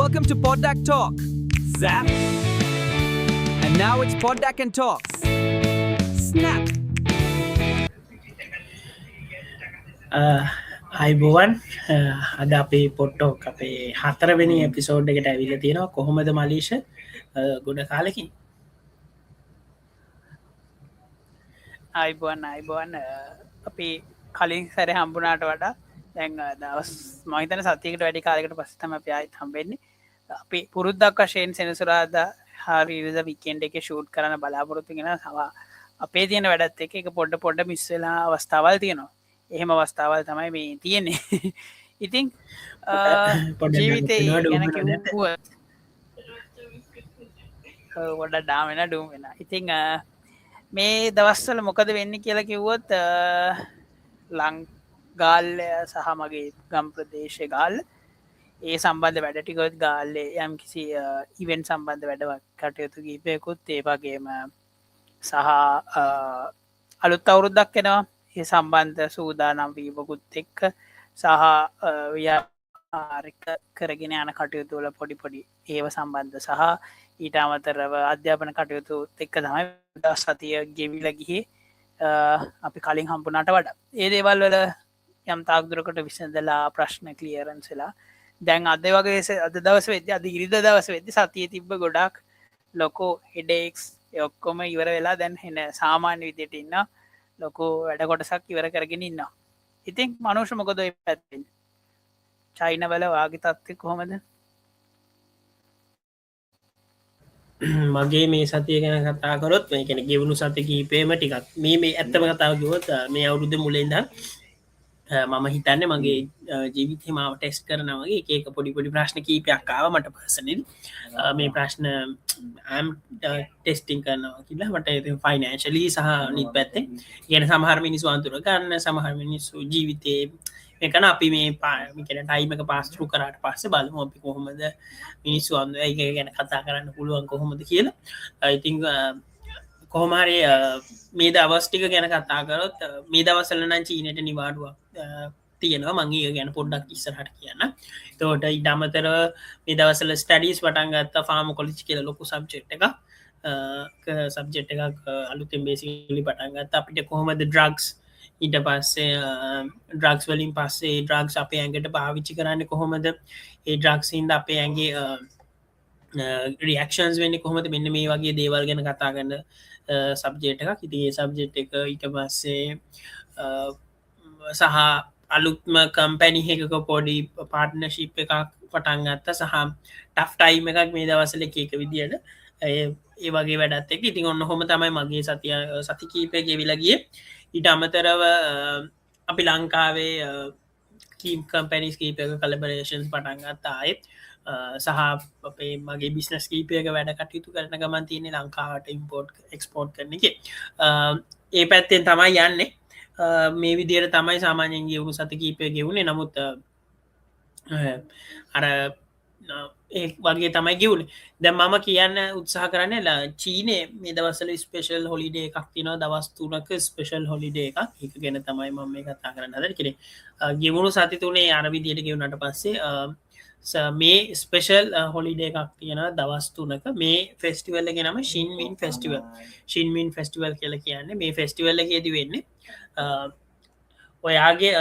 welcome to Poddak Talk. Zap. And now it's Poddak and Talks. Snap. අයිබෝවන් අද අපේ පොට්ටෝක් අපේ හතරවෙනි එපිසෝඩ් එකට ඇවිල තියෙනවා කොහොමද මලීෂ ගොඩ කාලකින් අයිබුවන් අපි කලින් සැර හම්බුනාට වඩා දැන් දවස් මහිතන සතියකට වැඩි කාලකට පස්සතම ප්‍යයි හම්බෙන්නේ අපි පුරුද්දක් වශයෙන් සෙනසුරාද හරිරිද විකෙන්ඩ එක ෂූට් කරන බලාපොරොත්තුගෙන සවා අපේ තියෙන වැඩත් එක පොඩ්ඩ මිස්වෙලා අවස්ථාවල් තියෙනවා එහෙම අවස්ථාවල් තමයි මේ තියෙන්නේ ඉතිං ජීවිතය ගැන වඩ ඩාමෙන ඩුම් වෙන ඉතිං මේ දවස්වල මොකද වෙන්න කියලා කිව්වොත් ලංගාල්ලය සහ මගේ ගම් ප්‍රදේශය ගාල් ඒ සම්බන්ධ වැඩටිකොත් ගාල්ලේ යම් කිසි ඉවෙන් සම්බන්ධ වැඩවක් කටයුතු ගීපයකුත් ඒවාගේම සහ අලුත් අවුරුද්දක් එෙනවා ඒ සම්බන්ධ සූදානම් වීමකුත් එක්ක සහ ව්‍යාරික කරගෙන යන කටයුතුවල පොඩි ඒව සම්බන්ධ සහ ඊට අමතරව අධ්‍යාපන කටයුතු එක්ක තමයි සතිය ගෙවිල ගිහේ අපි කලින් හම්පුනාට වඩා ඒ දේවල් වල යම් තාක්දුරකට විසඳලා ප්‍රශ්න කලියරන්සලා දැන් අද වගේ අද දවස වෙද්‍ය අද ඉරිද දවස වෙද්දි සතිය තිබ්බ ගොඩක් ලොකෝ හෙඩෙක්ස් ඔක්කොම ඉවර වෙලා දැන් හෙන සාමාන්‍ය විදියට ඉන්න ලොකෝ වැඩ කොටසක් ඉවර කරගෙන ඉන්න ඉතින් මනුෂ මොකොද පැත්වෙන් චයින වල වාගේ තත්ත්ය කොහොමද මගේ මේ සතිය ගැන කතාකරොත් මේ කෙන ගෙවුණු සති කීපේම ටිකක් මේ ඇත්තම කතාව ගොත් මේ අවුරුද්ධ මුලෙන්ද මම හිතන්න මගේ ජීවිතය මාව ටෙක්ස් කරනවගේ ඒක පොඩිපොඩි ප්‍රශ්න කීපයක්කාව මට පසනින් මේ ප්‍රශ්න ටෙස්ටිං කරනවා කියලා මට ෆයිනෑශලී සහ නිත් පැත්තේ ගැන සමහර මිනිස් වන්තුර ගන්න සමහර මිනිස්සු ජීවිතය එකන අපි මේ පාමිකට ටයිමක පාස්ටරු කරට පස්ස බලම අපි කොහොමද මිනිස්සු අන්ද ඒ ගැන කතා කරන්න පුළුවන් කොහොමද කියලා ඉතිං කොහොමරේ මේ දවස්ටික ගැන කතා කරොත් මේ දවසලන චීනයට නිවාඩුවක් තියෙනවා මංගේ ගැන පොඩ්ඩක් ඉස්සරහට කියන්න තෝට ඉඩමතර මේ දවසල ස්ටඩිස් පටන්ගත්ත ෆාම කොලිච් කියල ලොකු සබ්ජෙට් එක සබ්ජෙට් එකක් අලුතෙන් බේසිලි පටන්ගත්ත අපිට කොහොමද ඩ්‍රග්ස් ඊට පස්සේ ඩ්‍රක්ස් වලින් පස්සේ ඩ්‍රක්ස් අපේ ඇඟට පාවිච්චි කරන්න කොහොමද ඒ ඩ්‍රක්සින්ද අපේ ඇගේ රියක්ෂන්ස් වෙන්න කොහොමද මෙන්න මේ වගේ දේවල් ගැන කතා ගන්න සබ්ජෙට් එකක් ඉතිගේ සබ්ජෙට් එක ඊට පස්සේ සහ අලුත්ම කම්පැනිහක පොඩි පාර්ට්නශිප් එකක් පටන්ගත්ත සහ ටෆ් ටයිම් එකක් මේ දවසල එක විදියට ඒ වගේ වැඩත් එක ඉතින් ඔන්න හොම තමයි මගේ සති කීපය ගෙවිලගේ ඊට අමතරව අපි ලංකාවේ කීම් කම්පැනිස් කීපයක කලබරේෂන්ස් පටන්ගත් ආයෙත් සහ අපේ මගේ බිස්නස් කීපයක වැඩ කටයුතු කරන ගමන් තියනෙ ලංකාවට ඉම්පෝට් එක්ස්පෝට් කරන එක ඒ පැත්තෙන් තමයි යන්නේ මේ විදියට තමයි සාමාන්‍යයෙන් ගවුණු සති කීපය ගෙවුණේ නමුත් අර ඒ වගේ තමයි ගවුණ දැ මම කියන්න උත්සාහ කරන්න චීනේ මේ දවසල ස්පේෂල් හොලිඩේ එකක් තින දවස්තුනක ස්පේෂල් හොලිඩේ එකක් එක ගැන තමයි මම මේ කතා කරන්න අද කෙනෙ ගෙවුණු සති තුනේ අරවිදියට ගෙවුණට පස්සේ මේ ස්පේෂල් හොලිඩේ එකක් තියෙන දවස්තුනක මේ ෆෙස්ටිවල්ල ගෙනම ශින්මීන් ෆෙස්ටිවල් ශින්මීන් ෆෙස්ටිවල් කියල කියන්නේ මේ ෆෙස්ටිවල්ල හෙද වෙන්නේ ඔයාගේ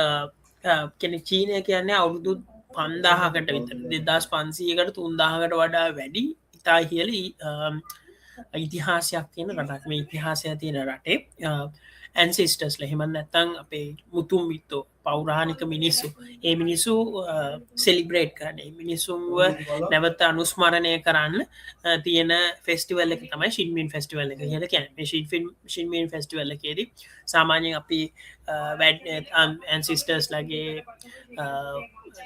කෙනෙ චීනය කියන්නේ අවුරුදු 5000කට විතර 2500කට 3000කට වඩා වැඩි ඉතා ඉහල ඉතිහාසයක් තියෙන රටක් මේ ඉතිහාසය තියෙන රටේ ඇන්සිස්ටර්ස්ල හෙමන් නැත්තං අපේ මුතුම් විත්තෝ පෞරාණික මිනිස්සු ඒ මිනිස්සු සෙලිබ්‍රේට් කරන්නේ මිනිස්සුම්ව නැවත අනුස්මරණය කරන්න තියෙන ෆෙස්ටිවල් එක තමයි ශින්මීන් ෆෙස්ටිවල් එක කියල කැන ශින්මීන් ෆෙස්ටිවල් එකේද සාමාන්‍යෙන් අපි වැඩ ඇන්සිස්ටර්ස් ලගේ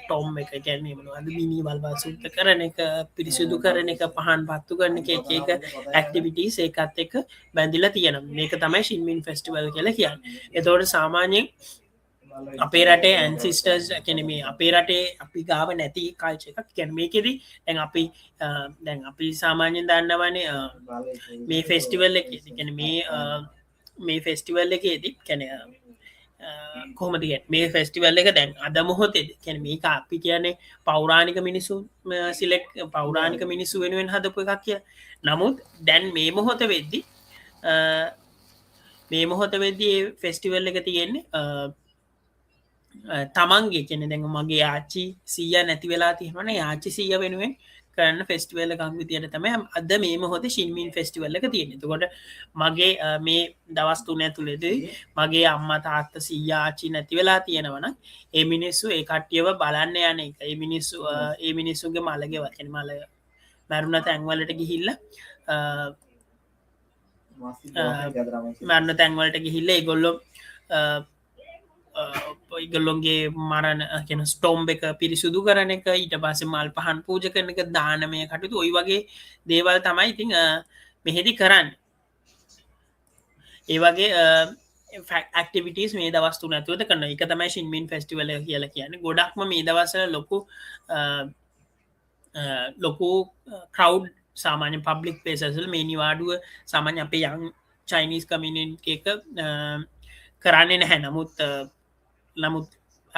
ටොම් එක ගැන්නේ අද මිනි වල්වා සුත්ත කරන එක පිරිසිදු කරන එක පහන් පත්තු කරන එක ඇක්ටිවිටස් ඒකත් එක බැඳිල තියෙන මේක තමයි ශින්මීන් ෆෙස්ටිවල් කියල කියන්න එතවට සාමාන්‍යයෙන් අපේ රටේ ඇන්සිස්ටර්ස් කැනෙමේ අපේ රටේ අපි ගාව නැති කාල්ච එකක් කැන මේකෙද දැන් අපි දැන් අපි සාමාන්‍යෙන් දන්නවනේ මේ ෆෙස්ටිවල් එක කැන මේ ෆෙස්ටිවල් එකේදී කැන කොහොමද මේ ෆෙස්ටිවල් එක දැන් අද මොහොතේ කියන්නේ මේක අපි කියන්නේ පෞරාණික මිනිසු සිලෙක්ට් පෞරාණික මිනිස්සු වෙනුවෙන් හදපු එකක් කියලා. නමුත් දැන් මේ මොහොත වෙද්දි මේ මොහොත වෙද්දී ඒ ෆෙස්ටිවල් එක තියෙන්නේ තමන්ගේ කියන දැන් මගේ ආච්චි සීයා නැති වෙලා තියෙනවනේ ආච්චි සීයා වෙනුවෙන් කරන්න ෆෙස්ටිවල් එකක් විදියට තමයි අද මේ මොහොතේ ශින්මින් ෆෙස්ටිවල් එක තියෙන්නේ. එතකොට මගේ මේ දවස් 3 ඇතුළතදී මගේ අම්මා තාත්තා සීයා ආච්චි නැති වෙලා තියෙනවා නම් ඒ මිනිස්සු ඒ කට්ටියව බලන්න යන එක. ඒ මිනිස්සුගේ මලගේ වචන මල මරුණ තැන් වලට ගිහිල්ලා මරණ තැන් වලට ගිහිල්ලා ඒගොල්ලෝ ඉගල්ලොන්ගේ මරණ කියන ස්ටෝම්බ එක පිරිසුදු කරන එක ඊට පස්සේ මල් පහන් පූජ කරන එක දානමය කටයුතු ඔය වගේ දේවල් තමයි ඉතින් මෙහෙදි කරන්න. ඒ වගේ ඇක්ටිවිටස් මේ දවස් 3 ඇතුළත කරන එක තමයි ශින්මින් ෆෙස්ටිවල් එක කියලා කියන්නේ. ගොඩක්ම මේ දවස්වල ලොකු ක්‍රවුඩ් සාමාන්‍ය පබ්ලික් ප්ලේසස්වල මේ නිවාඩුව සාමාන්‍ය අපේ යන් චයිනීස් කමියුනිටි එක කරන්නේ නැහැ. නමුත්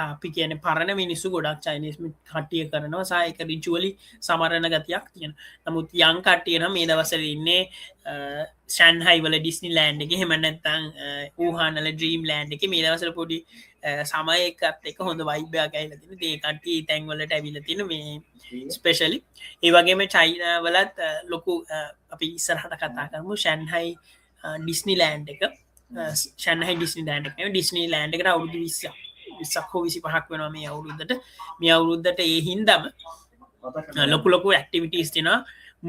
අපි කියන පරණ මිනිස්සු ගොඩක් චයිනීස් කට්ටිය කරනවා සහ ඒක රිචුවලි සමරන ගතියක් තියෙනවා. නමුත් යන් කට්ටිය නම් මේ දවස්වල ඉන්නේ ෂැන්හයි වල ඩිස්නිලෑන්ඩ් එකේ එහෙම නැත්නම් වුහාන් වල ඩ්‍රීම් ලෑන්ඩ් එකේ මේ දවස්වල පොඩි සමයයකත් එක්ක හොඳ වයිබ් එකක් ඇවිල්ලා තියෙනවා. ඒ කට්ටිය තැන් වලට ඇවිල්ලා තියෙන මේ ස්පෙෂලි ඒ වගේම චයිනා වලත් ලොකු අපි ඉස්සරහට කතා කරමු ෂැන්හයි ඩිස්නිලෑන්ඩ් එක ෂැන්හයි ඩිස්නිලෑන්ඩ් එක ඩිස්නිලෑන්ඩ් එකට අවුරුදු 20ක් හෝ 25ක් වෙනවා මේ අවුරුද්දට ඒ හින්දාම ලොකු ඇක්ටිවිටීස් තියෙනවා.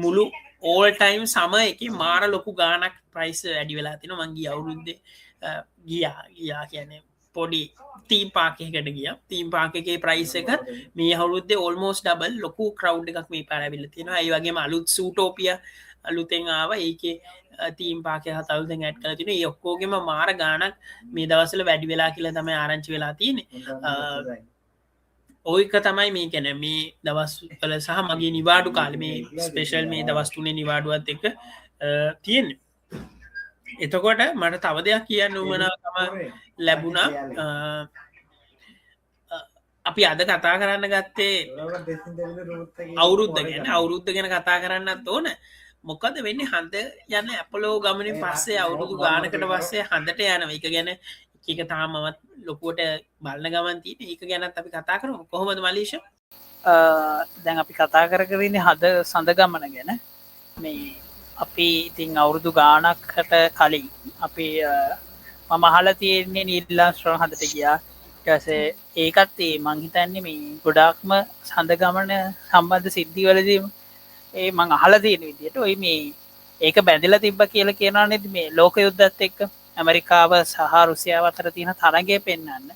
මුළු ඕල් ටයිම් සමර් එකේ මාර ලොකු ගාණක් ප්‍රයිස් වැඩි වෙලා තියෙනවා. මං ගිය අවුරුද්දේ ගියා කියන්නේ පොඩි තීම් පාක් එකකට ගියා. තීම් පාක් එකේ ප්‍රයිස් එක මේ අවුරුද්දේ ඕල්මෝස්ට් ඩබල් ලොකු ක්‍රවුඩ් එකක් මේ පාර ඇවිල්ලා තියෙනවා. ඒ වගේම අලුත් සූටෝපියා අලුතෙන් ආවා. ඒකේ තීම් පාකේ අලුතෙන් ඇඩ් කරලා තිනවා. ඒ ඔක්කොගෙම මාර ගාණක් මේ දවස්වල වැඩි වෙලා කියලා තමයි ආරංචි වෙලා තියෙන්නේ. ඔයක තමයි මේ කියන්නේ මේ දවස්වල සහ මගේ නිවාඩු කාලේ මේ ස්පෙෂල් මේ දවස් 3 නිවාඩුවත් එක්ක තියෙන්නේ. එතකොට මට තව දෙයක් කියන්න උවමනාකම ලැබුණා. අපි අද කතා කරන්න ගත්තේ අවුරුද්ද ගැන කතා කරන්නත් ඕන. මොකද වෙන්නේ හන්ද යන ඇපලෝ ගමනින් පස්සේ අවුරුදු ගානකට පස්සේ හන්දට යනවා. ඒක ගැන එක තාමවත් ලොකුවට බලන ගමන් තියෙන. ඒක ගැනත් අපි කතා කරමු. කොහොමද මලීෂා? දැන් අපි කතා කරගෙන හද සඳ ගමන ගැන. මේ අපි ඉතින් අවුරුදු ගානකට කලින් අපි මම අහලා තියෙන්නේ නිල්ලාස්ට්‍රෝන් හදට ගියා. ඊට පස්සේ ඒකත් මං හිතන්නේ මේ ගොඩාක්ම සඳ ගමන සම්බන්ධ සිද්ධිවලදී ඒ මං අහලා තියෙන විදිහට ඔය මේ ඒක බැඳලා තිබ්බ කියලා කියනවා නේද මේ ලෝක යුද්ධත් එක්ක ඇමරිකාව සහ රුසියාව අතර තියෙන තරගය පෙන්වන්න.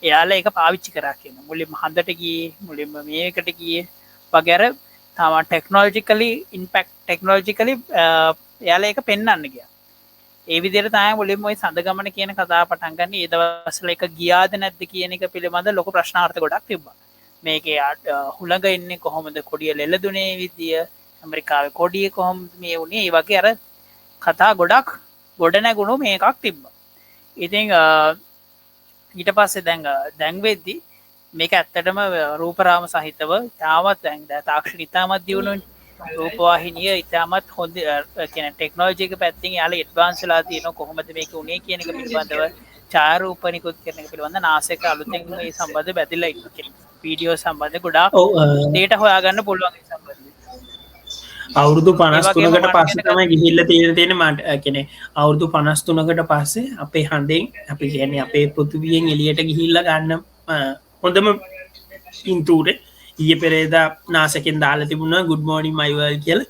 එයාලා ඒක පාවිච්චි කරා කියන. මුලින්ම හන්දට ගියේ මුලින්ම මේකට ගියේ වගේ අර තම ටෙක්නොලොජිකලි ඉම්පැක්ට් ටෙක්නොලොජිකලි එයාලා ඒක පෙන්වන්න ගියා. ඒ විදිහට තමයි මුලින්ම ওই සඳ ගමන කියන කතාව පටන් ගන්න. ඒ දවස්වල එක ගියාද නැද්ද කියන එක පිළිබඳ ලොකු ප්‍රශ්නාර්ථ ගොඩක් තිබ්බා. මේකේ හුළඟ ඉන්නේ කොහොමද කොඩිය ලෙල්ලදුනේ විදිය ඇමරිකාවේ කොඩිය කොහොමද මේ වුණේ ඒ වගේ අර කතා ගොඩක් ගොඩ නැගුණු මේකක් තිබ්බා. ඉතින් ඊට පස්සේ දැන් වෙද්දි මේක ඇත්තටම රූපරාම සහිතව තාමත් දැන් තාක්ෂණ ඉතාමත් දියුණුයි. රූපවාහිනිය ඉතාමත් හොඳ කියන ටෙක්නොලොජි එක පැත්තෙන් යාලා ඇඩ්වාන්ස් වෙලා තියෙනවා. කොහොමද මේක උනේ කියන එක පිළිබඳව ඡායාරූප නිකුත් කරන එක පිළිබඳව නාසයක අලුතෙන් මේ සම්බන්ධ බැඳිලා ඉන්න වීඩියෝ සම්බන්ධ ගොඩාක් data හොයාගන්න පුළුවන් ඒ සම්බන්ධයෙන්. අවුරුදු 53කට පස්සේ තමයි ගිහිල්ලා තියෙන මට කියන්නේ අවුරුදු 53කට පස්සේ අපේ හඳෙන් අපි කියන්නේ අපේ පෘථිවියෙන් එළියට ගිහිල්ලා ගන්න හොඳම පින්තූරේ ඊයේ පෙරේදා නාසකෙන් දාලා තිබුණා good morning my world කියලා.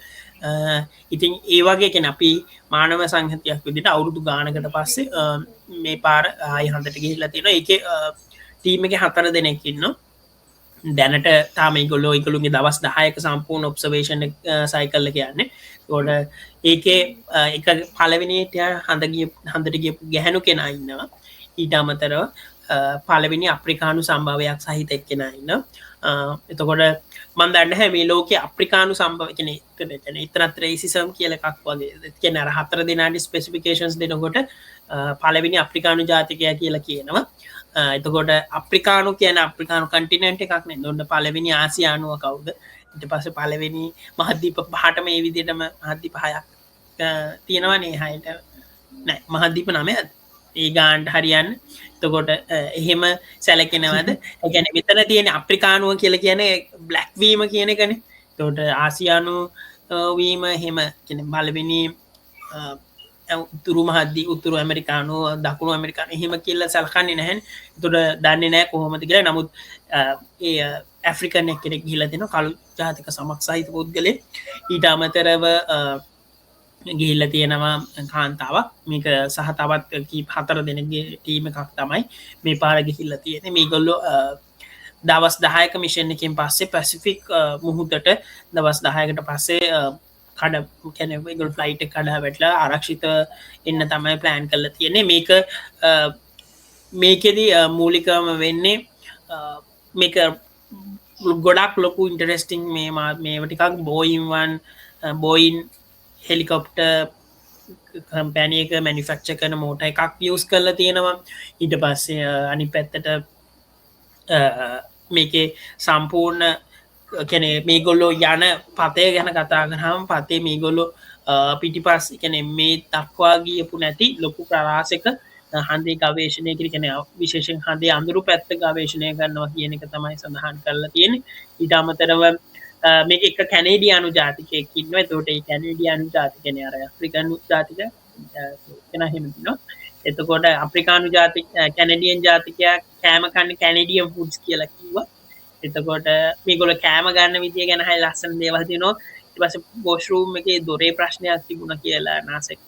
ඉතින් ඒ වගේ කියන්නේ අපි මානව සංහතියක් විදිහට අවුරුදු ගානකට පස්සේ මේ පාර ආයි හඳට ගිහිල්ලා තියෙනවා. ඒකේ ටීම් එකේ 4 දෙනෙක් ඉන්නවා. දැනට තාම ඒගොල්ලෝගේ දවස් 10ක සම්පූර්ණ ඔබ්සර්වේෂන් සයිකල් එක යන්නේ. ඒකට ඒකේ එක පළවෙනිට හඳට ගියපු ගැහණු කෙනා ඉන්නවා. ඊට අමතරව පළවෙනි අප්‍රිකානු සම්භාවයක් සහිත එක්කෙනා ඉන්න එතකොට මන් දන්න හැ මේ ලෝක අප්‍රිකානු සම්භව කෙන ඉතරත් රේසිසම් කියල එකක් වගේ කියන හතර දෙනාට ස්පෙසිෆිකේන්ස් දෙනකොට පලවිනි අප්‍රිකානු ජාතිකය කියලා කියනවා එතකොට අප්‍රිකානු කියන අප්‍රිකානු කටිනට එකක් න දොන්න පලවෙනි ආසියානුව කවුද ඉට පස පලවෙනි මහද්දීප පහටම ඒ විදිටම මහද්දීප හයක් තියෙනවනේ හයට නෑ මහද්දීප නමය ඒ ගාන්ට හරියන්න තකොට එහෙම සැලකෙනවද ගැන මෙතන තියෙන අප්‍රිකානුව කියල කියන බ්ලක්වීම කියන කන තොට ආසියානු වීම හෙම කියන බලවෙනි උතුරු මහද්දී උතුරු ඇමරිකානුව දකුණු ඇමරිකාන එහෙම කියල්ල සල්කන්නේ නැහැන් තුොට දන්නේ නෑ කොහොමති කියලා නමුත් ඒ ඇෆ්‍රිකන කෙනෙක් ගිල දෙන කළු ජාතික සමක් සහිත පුද්ගලේ ඊට අමතරව ගිහිල්ල තියෙනවා කාන්තාවක් මේක සහතවත් කී හතර දෙනගේ ටීම එකක් තමයි මේ පාර ගිහිල්ල තියෙන මේ ගොල්ලො දවස් 10ක මිෂන් එකින් පස්සේ පැසිෆික් මුහුදට දවස් 10කට පස්සේ කඩ කැනගල් ෆ්ලයිට් කඩා වැටලා ආරක්ෂිත එන්න තමයි ප්ලෑන් කරල තියෙන්නේ මේක මේකෙදී මූලිකම වෙන්නේ මේක ගොඩක් ලොකු ඉන්ටරෙස්ටිං මේටිකක් බෝයින්වන් බෝයින් හෙලිකොප්ට කම්පැනියක මැනිෆක්ෂ කන මෝට එකක් පියස් කරලා තියෙනවා ඊට පස්සේ අනි පැත්තට මේකේ සම්පූර්ණ කැන මේ ගොල්ලෝ යන පතය ගැන කතා කරහම පතේ මේ ගොල්ලො පිටිපස් කැන මේ දක්වා ගියපු නැති ලොකු ප්‍රවාසක හන්දේ ගවේශණය කර කැන විශේෂෙන් හන්දේ අඳුරු පැත්ත ගවේශණය කරනවා කියන එක තමයි සඳහන් කරලා තියෙන ඉට අමතරව මේ එක කැනේඩියනු ජාතිකයකින්ව තෝට කැනඩියනු ජාතිකන අර ෆ්‍රිකනු ජාතික කෙන හෙමතිනවා එතකොට අප්‍රිකානු ජාතික කැනඩියන් ජාතිකයක් කෑමකන්න කැනඩියම් පුඩ්ස් කියලා කිව්වා එතකොට මේගොල කෑම ගන්න විදිිය ගැන හයි ලස්සන දේවතිනෝ පස බෝෂරූම් එක දොරේ ප්‍රශ්නයක් තිබුණ කියලා නාසෙක්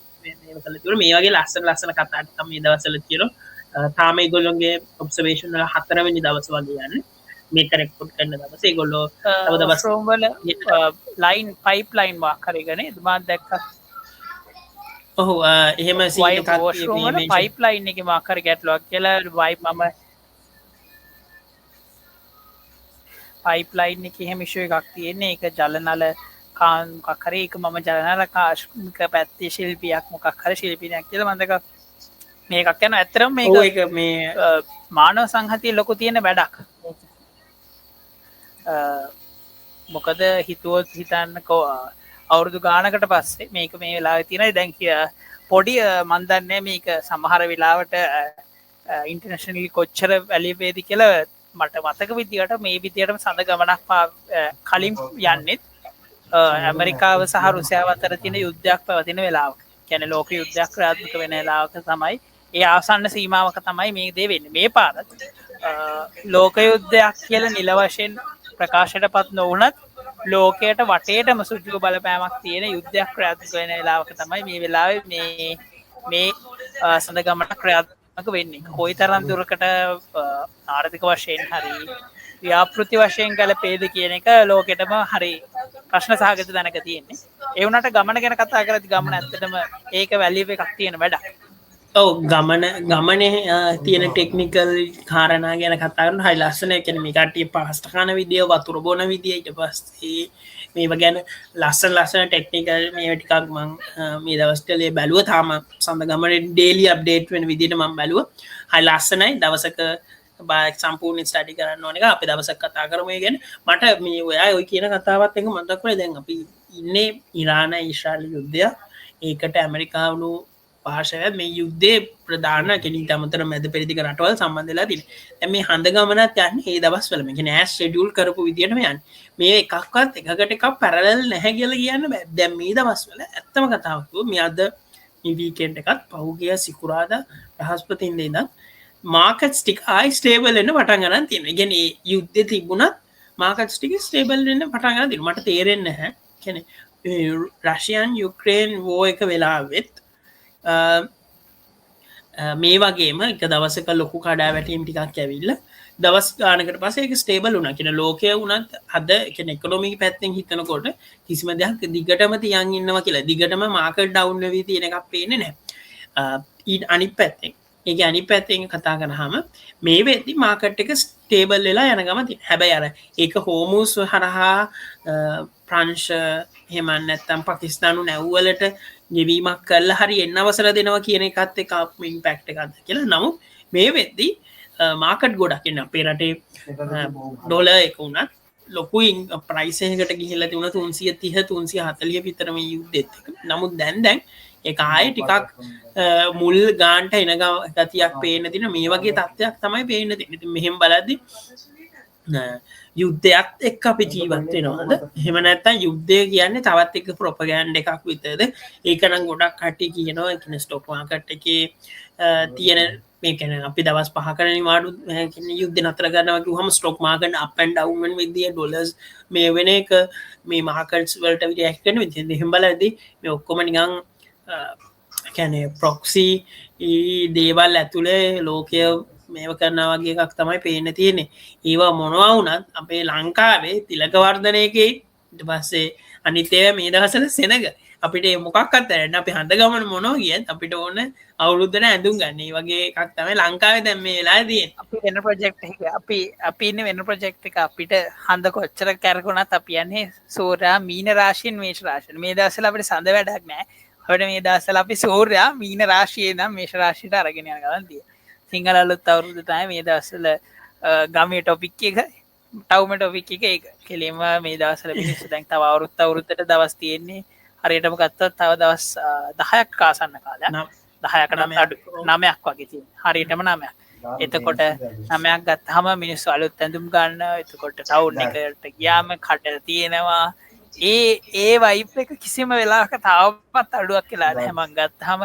කලතුර මේ වගේ ලස්සන ලස්සන කතාටම මේ දවසල කියර තාමයි ගොල්ලොන්ගේ ඔබ්සවේශන්ල 4 වෙනි දවස වගේ යන්න මේ කරෙක්පොට් කරන්න දවසේ ගොල්ලෝ දවස්රෝම්වල ලයින් පයිප් ලයින් වා කරගන දමාත් දැක්ක ඔහු එහෙම පයිප් ලයින් එක මාකර ගැටලුවක් කියලා වයි මම පයිප් ලයින් එක එහෙම විශ්ව එකක් තියෙන්නේ එක ජලනල කාන් මොකක්කරේ එක මම ජලනල කාශ්මික පැත්තේ ශිල්පියක් මොකක්කර ශිල්පිනයක් කියල මඳක මේකක් යන ඇතරම් මේ මානව සංහතිය ලොකු තියෙන වැඩක් මොකද හිතුවොත් හිතන්නකෝ අවුරුදු ගානකට පස්සේ මේක මේ වෙලා තියෙන දැන් කිය පොඩි මන්දන්නේ මේක සමහර වෙලාවට ඉන්ටර්නේෂනල් කොච්චර වැලිපේදි කියල මට මතක විදිට මේ විදියටම සඳ ගමනක් කලින් යන්නෙත් ඇමරිකාව සහ රුසියාව අතර තියෙන යුද්ධයක් පවතින වෙලාව කැන ලෝක යුද්ධයක් ක්‍රාත්මක වෙන වෙලාවක තමයි ඒ ආසන්න සීමාවක තමයි මේ දේ වෙන්න මේ පාරත් ලෝක යුද්ධයක් කියල නිල වශයෙන් ප්‍රකාශයට පත් නොවනත් ලෝකයට වටේටම සුජ්ජක බලපෑමක් තියෙන යුද්ධයක් ක්‍රාත්මක වෙන වෙලාවක තමයි මේ වෙලාව මේ සඳ ගමට ක්‍රාත්මක වෙන්නේ කොයි තරම් දුරකට ආර්ථික වශයෙන් හරි ව්‍යාපෘති වශයෙන් කල පේද කියන එක ලෝකෙටම හරි ප්‍රශ්න සහගත දැනක තියෙන්නේ එවනට ගමන ගැන කතා කරති ගමන ඇත්තටම ඒක වැල්ලිව එකක් තියෙන වැඩක් ඔව ගමන තියෙන ටෙක්නිකල් කාරණා ගැන කතාරන හයි ලස්සන කැන මිකටිය පහස්ටකාන විදිිය වතුර බොන විදිියට පස්සේ මේ ගැන ලස්සන ටෙක්නිකල් මේ ටිකක් මං මේ දවස්ටලේ බැලුව තාම සඳ ගමන ඩේලි අප්ඩේට් වෙන විදිට මං බැලුව හයි ලස්සනයි දවසක බාක් සම්පූර්ණ ස්ටඩි කරන්න ඕනක අප දවසක් කතා කරමය ගැන මට මේ ඔයා ඔය කියන කතාවත් එක මතක්වන දැන් අපි ඉන්නේ ඉරාන ඊශ්‍රාල යුද්ධය ඒකට ඇමරිකාවුණු පාශය මේ යුද්ධේ ප්‍රධාන කෙනි තමතර මැද පෙරිදික රටවල් සම්බන්ධලා තින මේ හඳ ගමනත් යන්න ඒ දවස් වලම නෑස් ෙඩියුල් කරපු විදිටම යන් මේ එකක්වත් එකකට එකක් පැරලල් නැහැ කියල කියන්න දැම් මේ දවස් වල ඇත්තම කතාවතු මේ අද නිවීකෙන්ට එකත් පහුගිය සිකුරාද රහස්පතින්ද ඉදම් මාකට් ටික් ආයි ස්ටේබල්ලන්න පටන් ගන්න තියෙන ගෙන යුද්ධ තිබුණත් මාකට් ටික ස්ටේබල්ලන්න පටන්ගන්න තින මට තේරෙන්න හැ කැන රශයන් යුක්‍රේන් වෝ එක වෙලාවෙත් මේ වගේම එක දවසක ලොකු කඩා වැටීම් ටිකක් ඇවිල්ල දවස් ගානකට පසේ ස්ටේබල් වුණ කියෙන ලෝකය වුණත් අද කෙන එකොනොමික පැත්තෙන් හිතනකොට කිසිම දෙයක් දිගටම තියන් ඉන්නවා කියලා දිගටම මාකට ඩවන්් වී තියෙන එකක් පේන නෑ ඊට අනි පැත්තෙන් ඒක අනිත් පැත්තෙන් කතා කරාම මේ වෙද්දි මාකට් එක ස්ටේබල් වෙලා යන ගම තියෙනවා. හැබැයි අර ඒක හෝමුස් හරහා ප්‍රංශ එහෙම නැත්නම් පාකිස්තානු නැව්වලට ගෙවීමක් කරලා හරි එන්න අවසර දෙනවා කියන එකත් එක ඉම්පැක්ට් එකක්ද කියලා. නමුත් මේ වෙද්දි මාකට් ගොඩක් ඉන්න අපේ රටේ ඩොලර් එක උනත් ලොකු ප්‍රයිස් එකකට ගිහිල්ලා තිබුණා 330 340 විතර මේ යුද්ධෙත් එක. නමුත් දැන් ඒක ආයේ ටිකක් මුල් ගාන්ට එන ගතියක් පේන්න තියෙන මේ වගේ තත්ත්වයක් තමයි පේන්න තියෙන්නේ. ඉතින් මෙහෙම බලද්දි යුද්ධයක් එක්ක අපි ජීවත් වෙනවද? එහෙම නැත්නම් යුද්ධය කියන්නේ තවත් එක ප්‍රොපගෑන්ඩ් එකක් විතරද? ඒක නම් ගොඩක් කට්ටිය කියනවා ඒ කියන්නේ ස්ටොක් මාකට් එකේ තියෙන මේ කියන්නේ අපි දවස් 5කට නිවාඩු කියන්නේ යුද්ධ නතර කරනවා කිව්වම stock market up and down වෙන විදිය ඩොලර්ස් මේ වෙන එක මේ මාකට්ස් වලට රියැක්ට් කරන විදිය. එහෙම බලද්දි මේ ඔක්කොම නිකන් කියන්නේ ප්‍රොක්සි දේවල් ඇතුලේ ලෝකය මේව කරනවා වගේ එකක් තමයි පේන්න තියෙන්නේ. ඒවා මොනවා වුණත් අපේ ලංකාවේ තිලක වර්ධනයකේ ඊට පස්සේ අනිත් ඒවා මේ දවස්වල සෙනග අපිට මොකක්වත් නැහැ. අපි හඳ ගමන මොනවා කියත් අපිට ඕන අවුරුද්දට ඇඳුම් ගන්න. මේ වගේ එකක් තමයි ලංකාවේ දැන් මේ වෙලාවේ තියෙන්නේ. අපි වෙන ප්‍රොජෙක්ට් එක අපි ඉන්නේ වෙන ප්‍රොජෙක්ට් එක අපිට හඳ කොච්චර කරගුණත් අපි යන්නේ සූර්යා මීන රාශියෙන් මේෂ රාශියට. මේ දවස්වල අපිට සඳ වැඩක් නැහැ. අපිට මේ දවස්වල අපි සූර්යා මීන රාශියේ ඉඳන් මේෂ රාශියට අරගෙන යන ගමන් තියෙනවා. සිංහල අලුත් අවුරුද්ද තමයි මේ දවස්වල ගමේ ටොපික් එක ටවුම ටොපික් එක ඒක. කෙලින්ම මේ දවස්වල මිනිස්සු දැන් තව අවුරුද්දට දවස් තියෙන්නේ හරියටම ගත්තොත් තව දවස් 10ක් ආසන්න කාලයක් 10කට අඩු 9ක් වගේ තියෙනවා. හරියටම 9ක්. එතකොට 9ක් ගත්තාම මිනිස්සු අලුත් ඇඳුම් ගන්න. එතකොට ටවුන් එකට ගියාම කඩ තියෙනවා. ඒ වයිබ් එක කිසිම වෙලාවක තාමත් අඩුවක් වෙලා නැහැ. මම ගත්තාම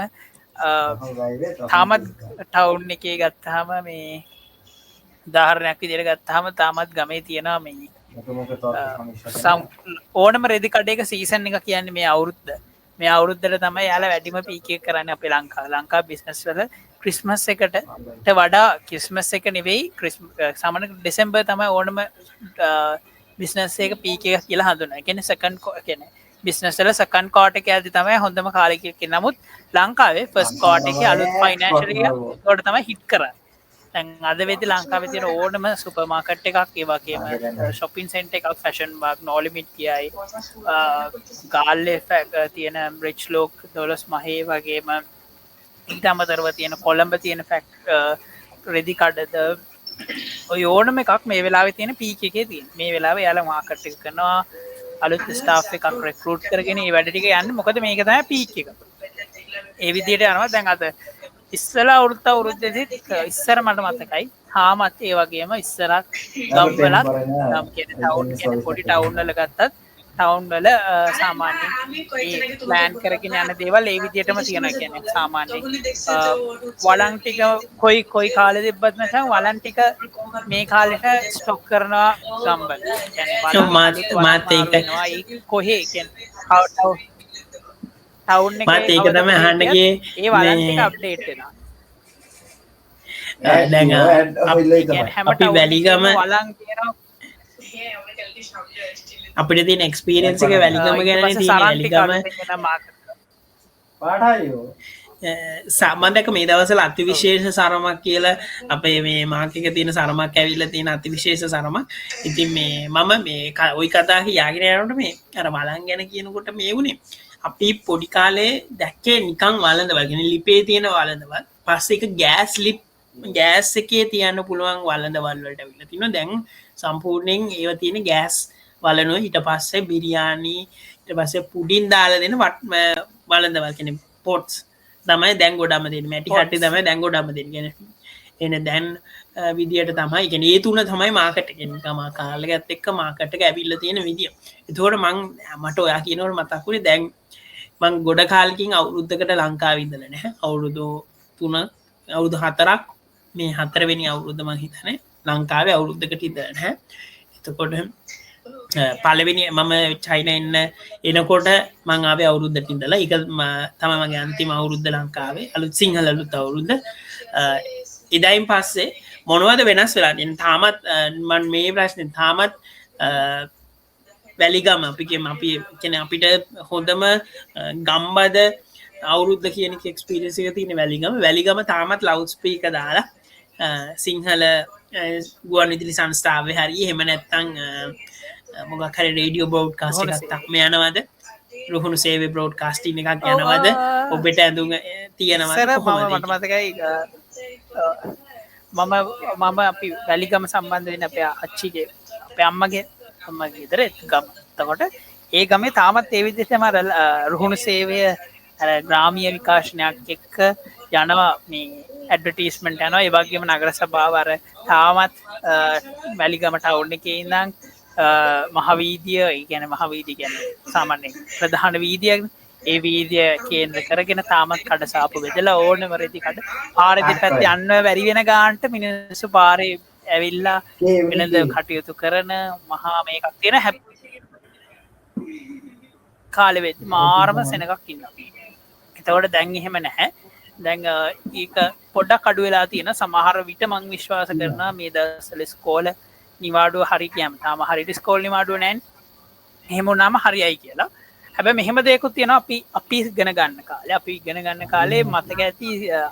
තාමත් ටවුන් එකේ ගත්තාම මේ උදාහරණයක් විදිහට ගත්තාම තාමත් ගමේ තියෙනවා මේ ඕනම රෙදි කඩේක සීසන් එක කියන්නේ මේ අවුරුද්දට තමයි යාලා වැඩිම පීක් එක කරන්නේ අපේ ලංකා බිස්නස් වල ක්‍රිස්මස් එකට වඩා ක්‍රිස්මස් එක නෙවෙයි සාමාන්‍ය දෙසැම්බර් තමයි ඕනම බිස්නස් එක පීක් එක කියලා හඳුන්වන්නේ. කියන්නේ සෙකන්ඩ් කියන්නේ බිස්නස් වල සෙකන්ඩ් ක්වාටර් එකේදී තමයි හොඳම කාලය කියලා. නමුත් ලංකාවේ ෆස්ට් ක්වාටර් එකේ අලුත් ෆයිනෑන්ෂල් එක උඩ තමයි හිට් කරන්නේ. දැන් අද වෙද්දි ලංකාවේ තියෙන ඕනම සුපර් මාකට් එකක් ඒ වගේම shopping center එකක් fashion mark no limit කියයි ගාල්ලේ තියෙන rich look ඩොලර්ස් මහේ වගේම ඊට අමතරව තියෙන කොළඹ තියෙන රෙදි කඩද ඔය ඕනම එකක් මේ වෙලාවේ තියෙන පීක් එකේ තියෙන. මේ වෙලාවේ යාලා මාකට් එක කරනවා අලුත් ස්ටාෆ් එකක් රෙක්රූට් කරගෙන මේ වැඩ ටික යන්නේ. මොකද මේක තමයි පීක් එක. ඒ විදිහට යනවා. දැන් අද ඉස්සලා අවුරුද්දේදී ඉස්සර මට මතකයි හාමත් ඒ වගේම ඉස්සරක් ගම්වලත් ගම් කියන ටවුන් කියන පොඩි ටවුන් වල ගත්තත් ටවුන් වල සාමාන්‍යයෙන් ඒ ප්ලෑන් කරගෙන යන දේවල් ඒ විදිහටම තියෙනවා. කියන්නේ සාමාන්‍යයෙන් වළං ටික කොයි කාලෙ තිබ්බත් නැත්නම් වළං ටික මේ කාලෙට ස්ටොක් කරනවා ගම්වල. කියන්නේ මාත් ඒක කොහේ කියන්නේ ටවුන් එකේ මාත් ඒක තමයි අහන්න ගියේ. ඒ වළං ටික අප්ඩේට් වෙනවා. දැන් අපි වැලිගම වළං කියනවා අපිට තියෙන එක්ස්පීරියන්ස් එක වැලිගම ගැනනේ තියෙන්නේ. වැලිගම පාටායෝ සාමාන්‍යක මේ දවස්වල අතිවිශේෂ සරමක් කියලා අපේ මේ මාක් එකේ තියෙන සරමක් ඇවිල්ලා තියෙන අතිවිශේෂ සරමක්. ඉතින් මේ මම මේ ওই කතා කියාගෙන යනකොට මේ අර වළං ගැන කියනකොට මේ වුණේ අපි පොඩි කාලේ දැක්කේ නිකන් වළඳවල්. කියන්නේ ලිපේ තියෙන වළඳවල්. පස්සේ ඒක ගෑස් එකේ තියන්න පුළුවන් වළඳවල් වලට අවිල්ලා තිනවා. දැන් සම්පූර්ණයෙන් ඒව තියෙන ගෑස් වළනුව. ඊට පස්සේ බිරියානි ඊට පස්සේ පුඩින් දාලා දෙන වළඳවල් කියන්නේ පොට්ස් තමයි දැන් ගොඩම දෙන්නේ. මැටි කට්ටි තමයි දැන් ගොඩම දෙන්නේ. කියන්නේ එන දැන් විදියට තමයි. කියන්නේ ඒ තුන තමයි මාකට් එක. නිකම් කාලෙකත් එක්ක මාකට් එක ඇවිල්ලා තියෙන විදිය. ඒතකොට මට ඔයා කියනකොට මතක් වුණේ දැන් මං ගොඩ කාලෙකින් අවුරුද්දකට ලංකාවේ ඉඳලා නැහැ. අවුරුදු 4ක් මේ 4 වෙනි අවුරුද්ද මං හිතන්නේ ලංකාවේ අවුරුද්දකට ඉඳලා නැහැ. එතකොට පළවෙනි මම චයිනා එනකොට මං ආවේ අවුරුද්දට ඉඳලා. ඒක තමයි මගේ අන්තිම අවුරුද්ද ලංකාවේ. අලුත් සිංහල අලුත් අවුරුද්ද. ඉදායින් පස්සේ මොනවද වෙනස් වෙලා තියෙන්නේ? තාමත් මම මේ ප්‍රශ්නේ තාමත් වැලිගම අපි කියන්නේ අපිට හොඳම ගම්බද අවුරුද්ධ කියන එක්ස්පිරසික තියෙන වැලිගම තාමත් ලවස්පීක දාලා සිංහල ගුවන් විදිලි සංස්ථාව හරි හෙම නැත්තං මොගකර රේඩියෝ බෝඩ් කාස්ට එකත්තක්ම යනවද රුහුණු සේව බෝඩ් කාස්ටින එකක් යනවද ඔබට ඇඳුම් තියෙනවද මට මතකයි මම අපි වැලිගම සම්බන්ධ වෙන අප අච්චිගේ අප අම්මගේ ගෙදර ගමතකොට ඒ ගමේ තාමත් ඒ විදිහටම රුහුණු සේවය ග්‍රාමීය විකාශනයක් එක්ක යනවා මේ ඇඩ්වර්ටයිස්මන්ට් යනවා ඒ වගේම නගර සභාව අර තාමත් වැලිගම ටවුන් එකේ ඉඳන් මහවීදිය ඒ කියන්නේ මහවීදිය කියන්නේ සාමාන්‍යයෙන් ප්‍රධාන වීදියක් ඒ වීදිය කේන්ද්‍ර කරගෙන තාමත් කඩසාප්පු බෙදලා ඕනෙම රෙදි කඩ පාරේ දෙපැත්තේ යන්න බැරි වෙන ගානට මිනිස්සු පාරේ ඇවිල්ලා වෙනද කටයුතු කරන මහා මේකක් තියෙන කාලෙ වෙද්දි මාරම සෙනගක් ඉන්නවා. එතකොට දැන් එහෙම නැහැ. දැන් ඒක පොඩ්ඩක් අඩු වෙලා තියෙන සමහර විට මං විශ්වාස කරනවා මේ දවස්වල ස්කෝල නිවාඩුව හරි කියම තාම හරියට ස්කෝල් නිවාඩුව නැහැ. එහෙම වුණාම හරියයි කියලා. හැබැයි මෙහෙම දෙයක්ත් තියෙනවා අපි ඉගෙන ගන්න කාලේ අපි ඉගෙන ගන්න කාලේ මතක ඇති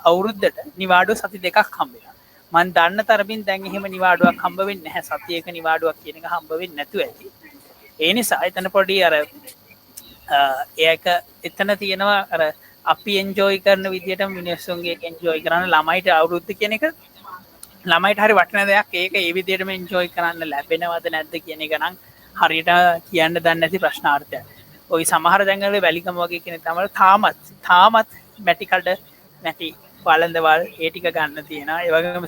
අවුරුද්දට නිවාඩුව සති දෙකක් හම්බ වෙනවා. මම දන්න තරමින් දැන් එහෙම නිවාඩුවක් හම්බ වෙන්නේ නැහැ. සතියක නිවාඩුවක් කියන එක හම්බ වෙන්නේ නැතුව ඇති. ඒ නිසා එතන පොඩි අර ඒක එතන තියෙනවා අර අපි එන්ජෝයි කරන විදිහට මිනිස්සුන්ගේ එන්ජෝයි කරන්න ළමයිට අවුරුද්ද කියන එක ළමයිට හරි වටින දෙයක්. ඒක ඒ විදිහටම එන්ජෝයි කරන්න ලැබෙනවද නැද්ද කියන එක නම් හරියට කියන්න දන්නේ නැති ප්‍රශ්නාර්ථයක්. ওই සමහර දැන්වල වැලිගම වගේ කෙනෙක් තමයි තාමත් මැටි කඩ මැටි වළඳවල් ඒ ටික ගන්න තියෙනවා. ඒ වගේම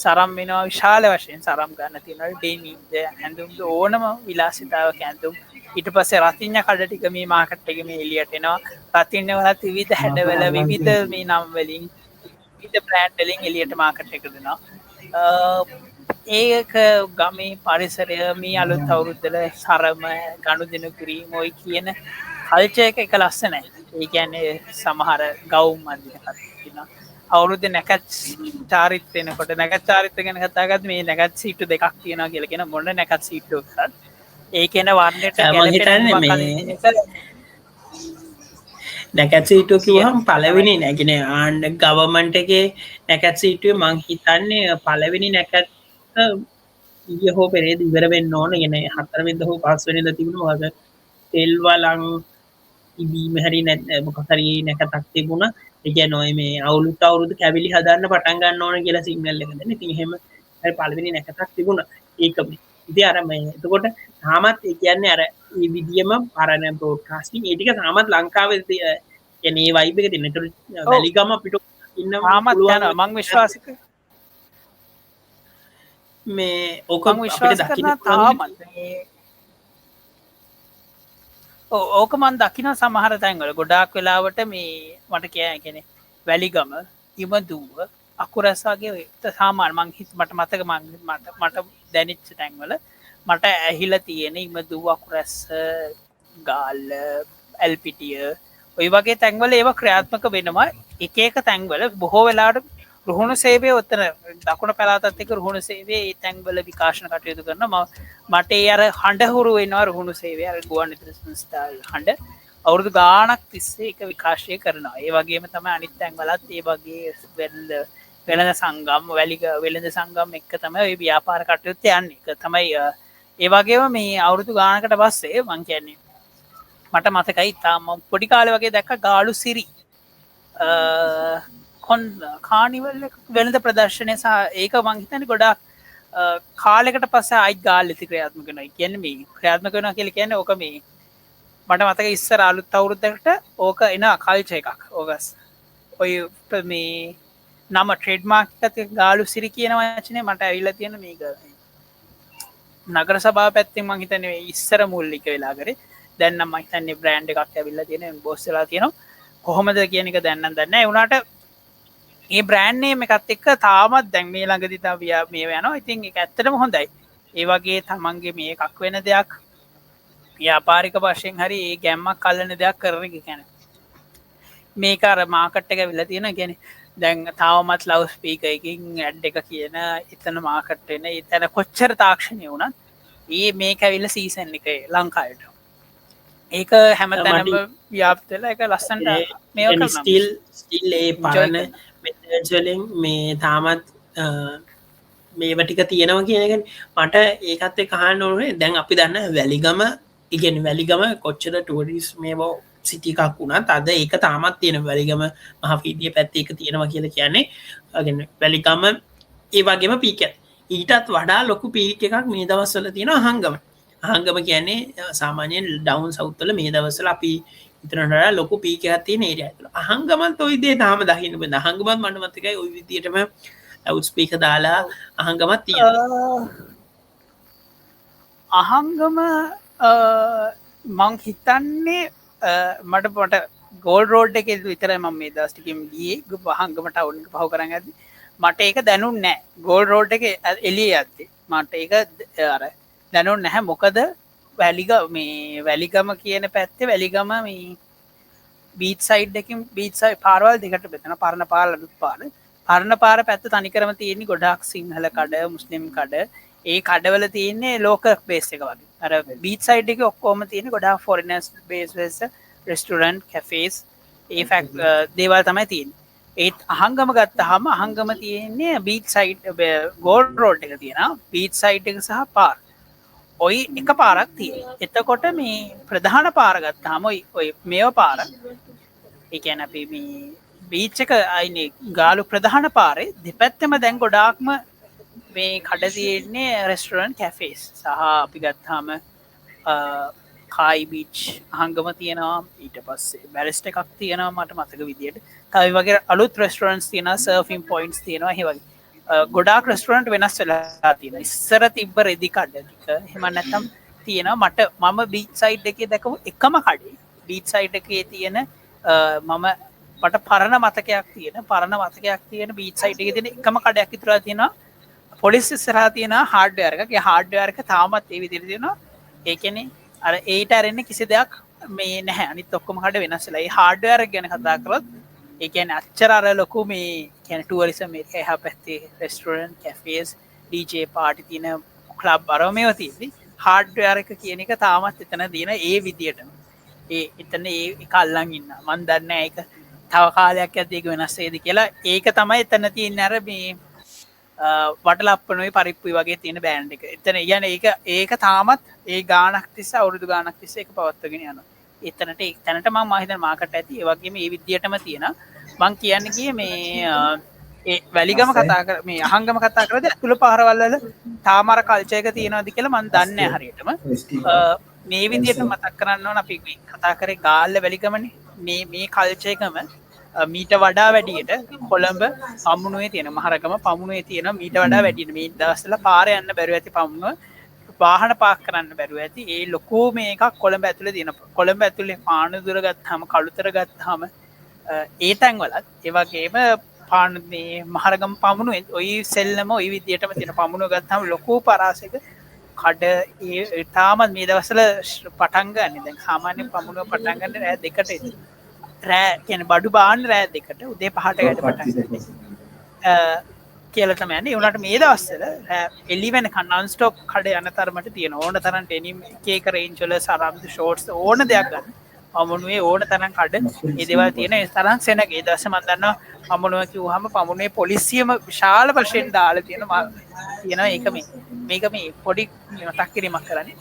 සරම් වෙනවා විශාල වශයෙන් සරම් ගන්න තියෙනවා. ඩෙනිම්ද ඇඳුම් ඕනම විලාසිතාවක ඇඳුම්. ඊට පස්සේ රතිඤ්ඤ කඩ ටික මේ මාකට් එකේ මේ එළියට එනවා. රතිඤ්ඤ වලත් විවිධ හැඩවල විවිධ මේ නම් වලින් විවිධ බ්‍රෑන්ඩ් වලින් එළියට මාකට් එකට දෙනවා. ඒක ගමේ පරිසරය මේ අලුත් අවුරුද්දල සරම ගනුදෙනු කිරීම ඔය කියන කල්චර් එක ලස්සනයි. ඒ කියන්නේ සමහර ගවුම් අඳින කට්ටියන අවුරුද්දේ නැකත් චාරිත්‍ර වෙනකොට නැකත් චාරිත්‍ර ගැන කතා කරද්දි මේ නැකත් සීට්ටු දෙකක් තියෙනවා කියලා කියන මොන නැකත් සීට්ටු කරත් ඒකේන වර්ණයට නැකත් සීට්ටුව කිව්වහම පළවෙනි නැගින ආණ්ඩ ගවර්න්මන්ට් එකේ නැකත් සීට්ටුවේ මං හිතන්නේ පළවෙනි නැකත් ඊයේ හෝ පෙරේද ඉවර වෙන්න ඕන. يعني 4 වෙනිදා හෝ 5 වෙනිදා තිබුණා මොකද තෙල් වලං ඉබීම හරි මොකක් හරි නැකතක් තිබුණා. ඒ කියන්නේ ඔය මේ අවුරුදු කැවිලි හදන්න පටන් ගන්න ඕන කියලා සිග්නල් එක දෙන්න. ඉතින් එහෙම හරි පළවෙනි නැකතක් තිබුණා. ඒක ඉතින් අර මේ එතකොට තාමත් ඒ කියන්නේ අර මේ විදියම අරන බ්‍රෝඩ්කාස්ටිං ඒ ටික තාමත් ලංකාවේ කියන්නේ මේ වයිබ් එක තියෙන. ඒතර වැලිගම අපිට ඉන්න තාමත් යනවා මං විශ්වාස කරනවා. මේ ඕක විශ්වාස කරන තාමත් ඕක මන් දකින සමහර තැන්වල ගොඩාක් වෙලාවට මේ මට කියන්නේ වැලිගම ඉමදුව අකුරස් වගේ සාමාන්‍ය මං මට මතක මට දැනෙච්ච තැන්වල මට ඇහිලා තියෙන ඉමදුව අකුරස් ගාල්ල ඇල්පිටිය ඔය වගේ තැන්වල ඒවා ක්‍රියාත්මක වෙනවා. එක එක තැන්වල බොහෝ වෙලාවට රුහුණු සේවය ඔතන දකුණ පළාතත් එක්ක රුහුණු සේවය ඒ තැන්වල විකාශන කටයුතු කරනවා. මට ඒ අර හඬ හුරු වෙනවා රුහුණු සේවය අර ගුවන් විදුලි සංස්ථාවේ හඬ අවුරුදු ගාණක් තිස්සේ ඒක විකාශය කරනවා. ඒ වගේම තමයි අනිත් තැන්වලත් ඒ වගේ වෙළඳ සංගම් වෙළඳ සංගම් එක්ක තමයි ওই ව්‍යාපාර කටයුතු යන්නේ. ඒක තමයි ඒ වගේම මේ අවුරුදු ගාණකට පස්සේ මං කියන්නේ මට මතකයි තාම පොඩි කාලේ වගේ දැක්ක ගාලු සිරි කානිවල් වෙළඳ ප්‍රදර්ශනය සහ ඒක මං හිතන්නේ ගොඩාක් කාලෙකට පස්සේ ආයිත් ගාල් ඉති ක්‍රියාත්මක වෙනවා. කියන්නේ මේ ක්‍රියාත්මක වෙනවා කියලා කියන්නේ ඕක මේ මට මතක ඉස්සර අලුත් අවුරුද්දකට ඕක එන කල්චර් එකක්. ඕකස් ඔය මේ නම ට්‍රේඩ් මාර්ක් එකත් ගාලු සිරි කියන වචනේ මට ඇවිල්ලා තියෙන මේක නගර සභාව පැත්තෙන් මං හිතන්නේ ඉස්සර මූලික වෙලා කරේ. දැන් නම් මං හිතන්නේ බ්‍රෑන්ඩ් එකක් ඇවිල්ලා තියෙන බොස් වෙලා තියෙනවා. කොහොමද කියන එක දැන් නම් දන්නේ නැහැ. ඒ උනාට ඒ බ්‍රෑන්ඩ් නේම් එකත් එක්ක තාමත් දැන් මේ ළඟදී තව මේ යනවා. ඉතින් ඒක ඇත්තටම හොඳයි. ඒ වගේ තමන්ගේ මේ එකක් වෙන දෙයක් ව්‍යාපාරික වශයෙන් හරි ඒ ගැම්මක් අල්ලන දෙයක් කරන එක කියන්නේ. මේක අර මාකට් එක විලා තියෙන කියන්නේ දැන් තාමත් ලවුඩ් ස්පීකර් එකකින් ඇඩ් එක කියන එතන මාකට් වෙන එතන කොච්චර තාක්ෂණය වුණත් මේක ඇවිල්ලා සීසන් එකේ ලංකාවට. ඒක හැම තැනම ව්‍යාප්තලා එක ලස්සන්ට මේ ස්ටිල් ඒ පරණ මෙචලින් මේ තාමත් මේ වටික තියෙනවා කියනගෙන මට ඒකත් කහන්න ඕනේ දැන් අපි දන්න වැලිගම ඉගෙන වැලිගම කොච්චර ටඩිස් මේ බෝ සිටිකක් වුණත් අද ඒක තාමත් තියෙන වැලිගම මහපීදිය පැත්ත එක තියෙනවා කියල කියන්නේ ගෙන වැලිකම ඒ වගේම පීක ඊටත් වඩා ලොකු පීක එකක් මේ දවස්වල තියෙන හංගම හංගම කියන්නේ සාමාන්‍යයෙන් ඩවන් සෞත්තල මේ දවසල අපි ඉතරට ලොකු පීකඇතිය නේර ඇතුල අහංගමත් ඔයිදේ තාම දහින්න බ හංගමත් මන්නමතකයි ඔය විදියටම අවුස්පීක දාලා අහංගමත් තිය අහංගම මං හිතන්නේ මට පොට ගෝල් රෝඩ් එක විතර ම මේ දස්ටිකම් ගිය වහංගමට අවුන් පහු කරන්න ඇද මට ඒක දැනුන් නෑ ගෝල් රෝඩ් එක එලිය ඇත්තේ මට ඒක අර දැනුන් නැහැ මොකද වැලිග මේ වැලිගම කියන පැත්තේ වැලිගම මේ බීත් සයිඩ් එකින් බීත්සයි පාරවල් දෙකට බෙතන පරණ පාල අලුත් පාල පරණ පාර පැත්ත තනිකරම තියෙන්නේ ගොඩක් සිංහල කඩ මුස්ලිම් කඩ ඒ කඩවල තියන්නේ ලෝක බේස් එක වගේ අර බීත් සයිඩ් එක ඔක්කොම තියෙන ගොඩක් ෆොරිනර්ස් බේස් රෙස්ටුරන්ට් කැෆේස් ඒ ෆැක් දේවල් තමයි තියෙන්නේ ඒත් අහංගම ගත්තහම අහංගම තියෙන්නේ බීත් සයිඩ් ගෝල් රෝඩ් එක තියෙනවා බීත් සයිඩ් එක සහ පාර් ඔයි එක පාරක් තිය එතකොට මේ ප්‍රධාන පාරගත්තාම ඔය මේව පාර එකන අපි මේ බීච්චක අයින ගාලු ප්‍රධාන පාරේ දෙපැත්තම දැන් ගොඩාක්ම මේ කඩතියෙන්නේ රෙස්ටරන්් කැෆේස් සහ අපි ගත්තාම කායි බීච් අහංගම තියෙනවා ඊට පස්සේ බැරිස්ට එකක් තියෙනවා මට මතක විදියට තයි වගේ අලුත් රෙස්ටරන්ස් තියෙන සර්ෆින් පොයින්ස් තියෙනවා හෙවගේ ගොඩාක් රෙස්ටරන්ට් වෙනස් වෙලා තියෙන ඉස්සර තිබ්බ රෙදි කඩටික හෙම නැතම් තියෙනවා මට මම බීච් සයිඩ් එකේ දැකපු එකම කඩේ බීච් සයිඩ් එකේ තියෙන මම මට පරණ මතකයක් තියෙන බීච් සයිඩ් එකේ තියෙන එකම කඩයක් විතර තියෙනවා පොලිස් ඉස්සරහා තියෙන හાર્ඩ්වෙයාර් එකක් ඒ හાર્ඩ්වෙයාර් එක තාමත් ඒ විදිහට තියෙනවා ඒ කියන්නේ අර ඒට ඇරෙන්නේ කිසි දෙයක් මේ නැහැ අනිත් ඔක්කොම කඩ වෙනස් වෙලා ඒ හાર્ඩ්වෙයාර් එක ගැන කතා කරොත් ඒ කියන්නේ අච්චර අර ලොකු මේ කියන්නේ ටුවරිසම් එක එහා පැත්තේ රෙස්ටොරන්ට් කැෆේස් ඩීජේ පාටි තියෙන ක්ලබ් අරව මේවා තියෙද්දි හાર્ඩ්වෙයාර් එක කියන එක තාමත් එතන දින ඒ විදියටම ඒ එතන ඒක අල්ලන් ඉන්න මන් දන්නේ නැහැ ඒක තව කාලයක් යද්දී ඒක වෙනස් වෙයිද කියලා ඒක තමයි එතන තියෙන්නේ අර මේ වටලප්පනොයි පරිප්පුයි වගේ තියෙන බෑන්ඩ් එක එතන කියන්නේ ඒක තාමත් ඒ ගානක් තිස්සේ අවුරුදු ගානක් තිස්සේ ඒක පවත්වාගෙන යනවා එතනට තැනට මම හිතන මාකට ඇති ඒ වගේම මේ විදියටම තියෙන මං කියන්නේ කියේ මේ ඒ වැලිගම කතා කර මේ අහංගම කතා කරද්දී අතුල පාරවල් වල තාමර කල්චර් එක තියෙනවද කියලා මම දන්නේ නැහැ හරියටම මේ විදියට මතක් කරන්න ඕන අපි කතා කරේ ගාල්ල වැලිගමනේ මේ කල්චර් එකම මීට වඩා වැඩියට කොළඹ පමුණුවේ තියෙන මහරගම පමුණුවේ තියෙන මීට වඩා වැඩියට මේ දවස්වල පාර යන්න බැරුව ඇති පමුණුව වාහන පාක් කරන්න බැරුව ඇති ඒ ලොකෝ මේකක් කොළඹ ඇතුළේ තියෙන කොළඹ ඇතුළේ පානදුර ගත්තාම කළුතර ගත්තාම ඒ තැන්වලත් ඒ වගේම පාන මේ මහරගම පමුණුවේ ওই සෙල්ලම ওই විදියටම තියෙන පමුණුව ගත්තාම ලොකෝ පරාසයක කඩ ඒ තාමත් මේ දවස්වල පටන් ගන්න දැන් සාමාන්‍ය පමුණුව පටන් ගන්න රෑ 2ට රෑ කියන්නේ බඩු බාන්න රෑ 2ට උදේ 5ට වැඩ පටන් ගන්න කියලා තමයි යන්නේ. උනාට මේ දවස්වල එළි වෙනකන් non stop කඩ යන තරමට තියෙන ඕන තරම් ඩෙනිම් එක රේන්ජ් වල සරම්ද ෂෝට්ස් ඕන දෙයක් ගන්න. පමුණුවේ ඕන තරම් කඩ මේ දේවල් තියෙන ඒ තරම් සෙනග ඒ දවස් මම දන්නවා පමුණුව කිව්වහම පමුණුවේ පොලිසියම විශාල වශයෙන් දාලා තියෙනවා ඒක මේක මේ පොඩි මතක් කිරීමක් කරන්නේ.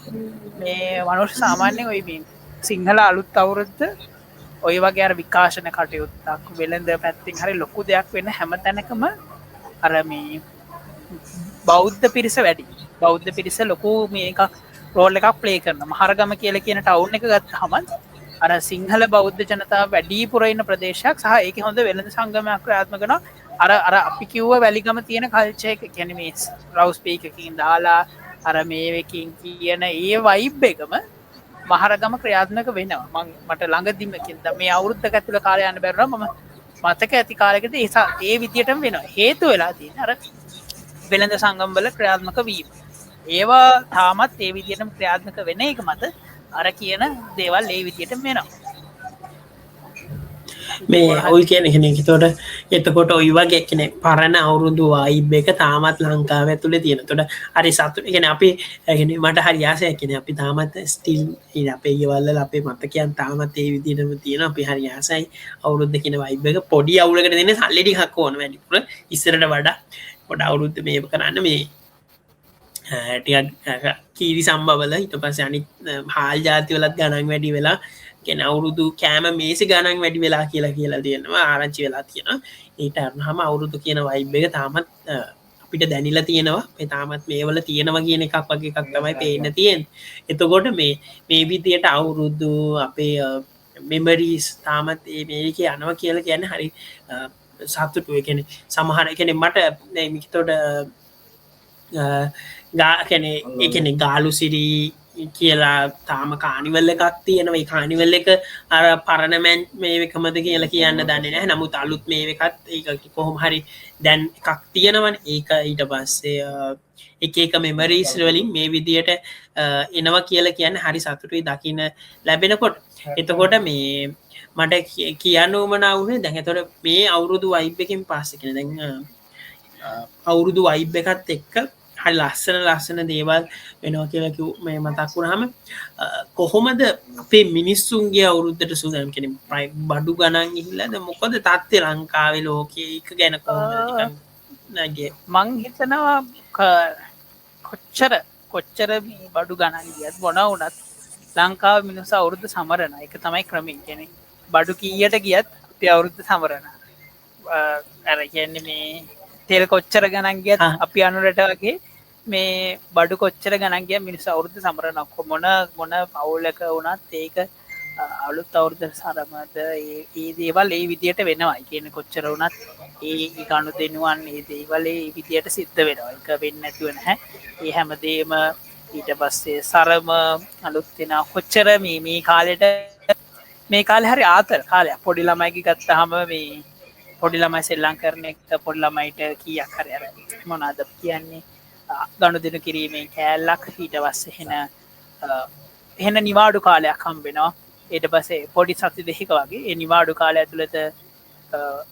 මේ මනුෂ්‍ය සාමාන්‍යයෙන් ওই මේ සිංහල අලුත් අවුරුද්ද ඔය වගේ අර විකාශන කටයුත්තක් වෙළඳ පැත්තෙන් හරි ලොකු දෙයක් වෙන්න හැම තැනකම අර මේ බෞද්ධ පිරිස වැඩි බෞද්ධ පිරිස ලොකු මේක රෝල් එකක් ප්ලේ කරන මහරගම කියලා කියන ටවුන් එක ගත්තහම අර සිංහල බෞද්ධ ජනතාව වැඩිපුර ඉන්න ප්‍රදේශයක් සහ ඒකේ හොඳ වෙළඳ සංගමයක් ක්‍රියාත්මක කරනවා අර අපි කිව්ව වැලිගම තියෙන කල්චර් එක කියන්නේ මේ ලවුඩ් ස්පීකර් එකකින් දාලා අර මේවකින් කියන ඒ වයිබ් එකම මහරගම ක්‍රියාත්මක වෙනවා මට ළඟදිම මේ අවුරුද්දක ඇතුළත කාලය යන්න බැරුණා මම මතක ඇති කාලෙකදී ඒ විදියටම වෙනවා හේතු වෙලා තියෙන අර වෙළඳ සංගම් වල ක්‍රියාත්මක වීම ඒවා තාමත් ඒ විදියටම ක්‍රියාත්මක වෙන එක මත අර කියන දේවල් ඒ විදියටම වෙනවා මේ ඔයි කියන කෙනෙක්. ඒතකොට එතකොට ඔයි වගේ කෙනෙ පරණ අවුරුදු වයිබ් එක තාමත් ලංකාව ඇතුළේ තියෙන තොට හරි සතු ගෙන අපි ඇගෙන මට හරියාසය කෙන අපි තාමත් ස්ටිල් අපේ ගෙවල්ල අපේ මතකයන් තාමත් ඒ විදිනම තියෙන අපි හරියාසයි අවුරුද්ධ කියන වයිබ එක පොඩි අවුලකට දෙන්න සල්ලෙඩි හක් ඕන වැඩිපුර ඉස්සරට වඩා පොඩ අවුරුද්ධ මේ කරන්න මේ කීරි සම්බවල හිට පස අනි හාල් ජාතිවලත් ගණන් වැඩි වෙලා ගෙන අවුරුදු කෑම මේසි ගණන් වැඩි වෙලා කියලා තියෙනවා ආරංචි වෙලා තියෙන ඒට අරහම අවුරුදු කියන වයිබ් එක තාමත් අපිට දැනිල තියෙනවා තාමත් මේවල තියෙනවා කියන එකක් වගේ එකක් තමයි පේන්න තියෙන් එතකොට මේ විදියට අවුරුද්දු අපේ මෙමරීස් තාමත් මේක යනවා කියල කියන්න හරි සත්තුටුව කෙනෙ සමහර කෙනෙ මට මිතොට ගාකැනෙ එකනෙ ගාලු සිරී කියලා තාම කානිවල්ල එකක් තියෙනව කානිවල්ල එක අර පරණමැන් මේකමද කියලා කියන්න දන්න නෑ නමුත් අලුත් මේ එකත් ඒ කොහොම හරි දැන් එකක් තියෙනවන් ඒක ඊට පස්සේ එක මෙමරීස්වලින් මේ විදියට එනවා කියලා කියන්න හරි සතුටුයි දකින්න ලැබෙනකොට එතකොට මේ මට කියන්න උමනාවනේ දැහැතොට මේ අවුරුදු වයිබ් එකින් පස්සකෙන දැන් අවුරුදු වයිබ් එකත් එක්ක හරි ලස්සන දේවල් වෙනවා කියලක මේ මතක් වුණහම කොහොමද අපේ මිනිස්සුන්ගේ අවුරුද්ධට සූදනම් කෙන ප්‍රයි බඩු ගණන් ඉහිල්ලද මොකද තත්ත්ය ලංකාවේ ලෝකයේ එක ගැන කොගේ මං හිතනවා කොච්චර බඩු ගණන් ගියත් බොන වනත් ලංකාව මිනිස අවුරුද්ධ සමරණ එක තමයි ක්‍රමින් කෙනෙ බඩු කීයට ගියත් අපේ අවුරුද්ධ සමරණ ඇර කියන්නේ මේ තෙල් කොච්චර ගණන් ගියත් අපි අනුරට වගේ මේ බඩු කොච්චර ගණන්ගිය මිනිස් අවුරුද්ධ සමරනක්කො මොන පවුලක වුණත් ඒක අලුත් අවුරුද්ධ සරමද ඒ දේවල් ඒ විදියට වෙනවා කියන කොච්චර වුණත් ඒ ගණු දෙනුවන් ඒ දේවල් ඒ විදියට සිද්ධ වෙනවා එක වෙන්න ඇතිව නැහැ ඒ හැමදේම ඊට පස්සේ සරම අලුත්වෙන කොච්චර මේ කාලෙට මේ කාලෙ හරි ආතර කාලයක් පොඩි ළමයිකි ගත්තහම මේ පොඩි ළමයි සෙල්ලං කරන එක පොඩි ළමයිට කීයක් හරි අර මොනවාද කියන්නේ ගනුදෙනු කිරීමේ කෑල්ලක් ඊට පස්සේ එහෙන නිවාඩු කාලයක් හම්බෙනවා ඊට පස්සේ පොඩි සති දෙකක වගේ ඒ නිවාඩු කාලය ඇතුළත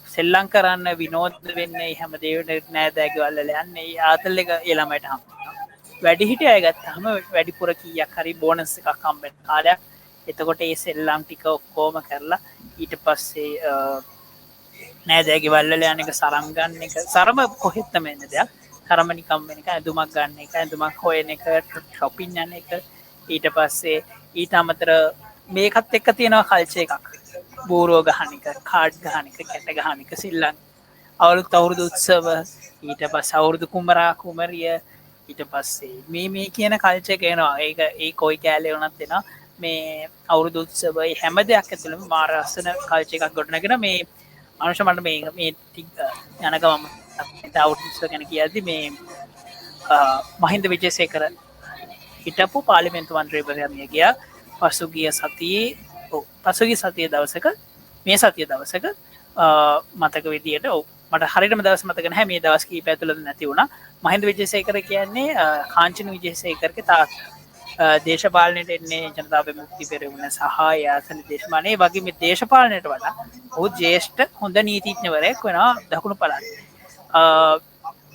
සෙල්ලං කරන්න විනෝද වෙන්නේ හැම දේවට නෑදෑගෙවල් වල යන්නේ ආතල් එක ඒ ළමයට හම්බෙනවා වැඩි හිටිය අය ගත්තාම වැඩිපුර කීයක් හරි බෝනස් එකක් හම්බෙන කාලයක් එතකොට ඒ සෙල්ලම් ටික ඔක්කොම කරලා ඊට පස්සේ නෑදෑගෙවල් වල යන එක සරම් ගන්න එක සරම කොහෙත්ම එන දෙයක් සරම නිකම් වෙන එක ඇඳුමක් ගන්න එක ඇඳුමක් හොයන එක ෂොපින් යන එක ඊට පස්සේ ඊට අමතර මේකත් එක්ක තියෙනවා කල්චර් එකක් බෝරෝ ගහන එක කාඩ් ගහන එක කැට ගහන එක සිල්ලන් අවුරුදු උත්සව ඊට පස්සේ අවුරුදු කුමරා කුමරිය ඊට පස්සේ මේ කියන කල්චර් එක එනවා ඒක ඒ කොයි කෑල්ලේ වුණත් එනවා මේ අවුරුදු උත්සව හැම දෙයක් ඇතුළෙම මාර ලස්සන කල්චර් එකක් ගොඩනගෙන මේ අනුෂ මට මේ යනකම අවුරුදු ගැන කියද්දි මේ මහින්ද විජේසේකර හිටපු පාර්ලිමේන්තු මන්ත්‍රීවරයා ගියා පසුගිය සතියේ දවසක මේ සතිය දවසක මතක විදියට මට හරියටම දවස් මතක නැහැ මේ දවස් කීපය ඇතුළත නැති වුණා මහින්ද විජේසේකර කියන්නේ කාංචන විජේසේකරගේ තාත්තා දේශපාලනයට එන්නේ ජනතා විමුක්ති පෙරමුණ සහ යාසන දේශමානයේ වගේ මේ දේශපාලනයට වඩා ඔහු ජ්‍යෙෂ්ඨ හොඳ නීතිඥවරයෙක් වෙනවා දකුණු පළාතේ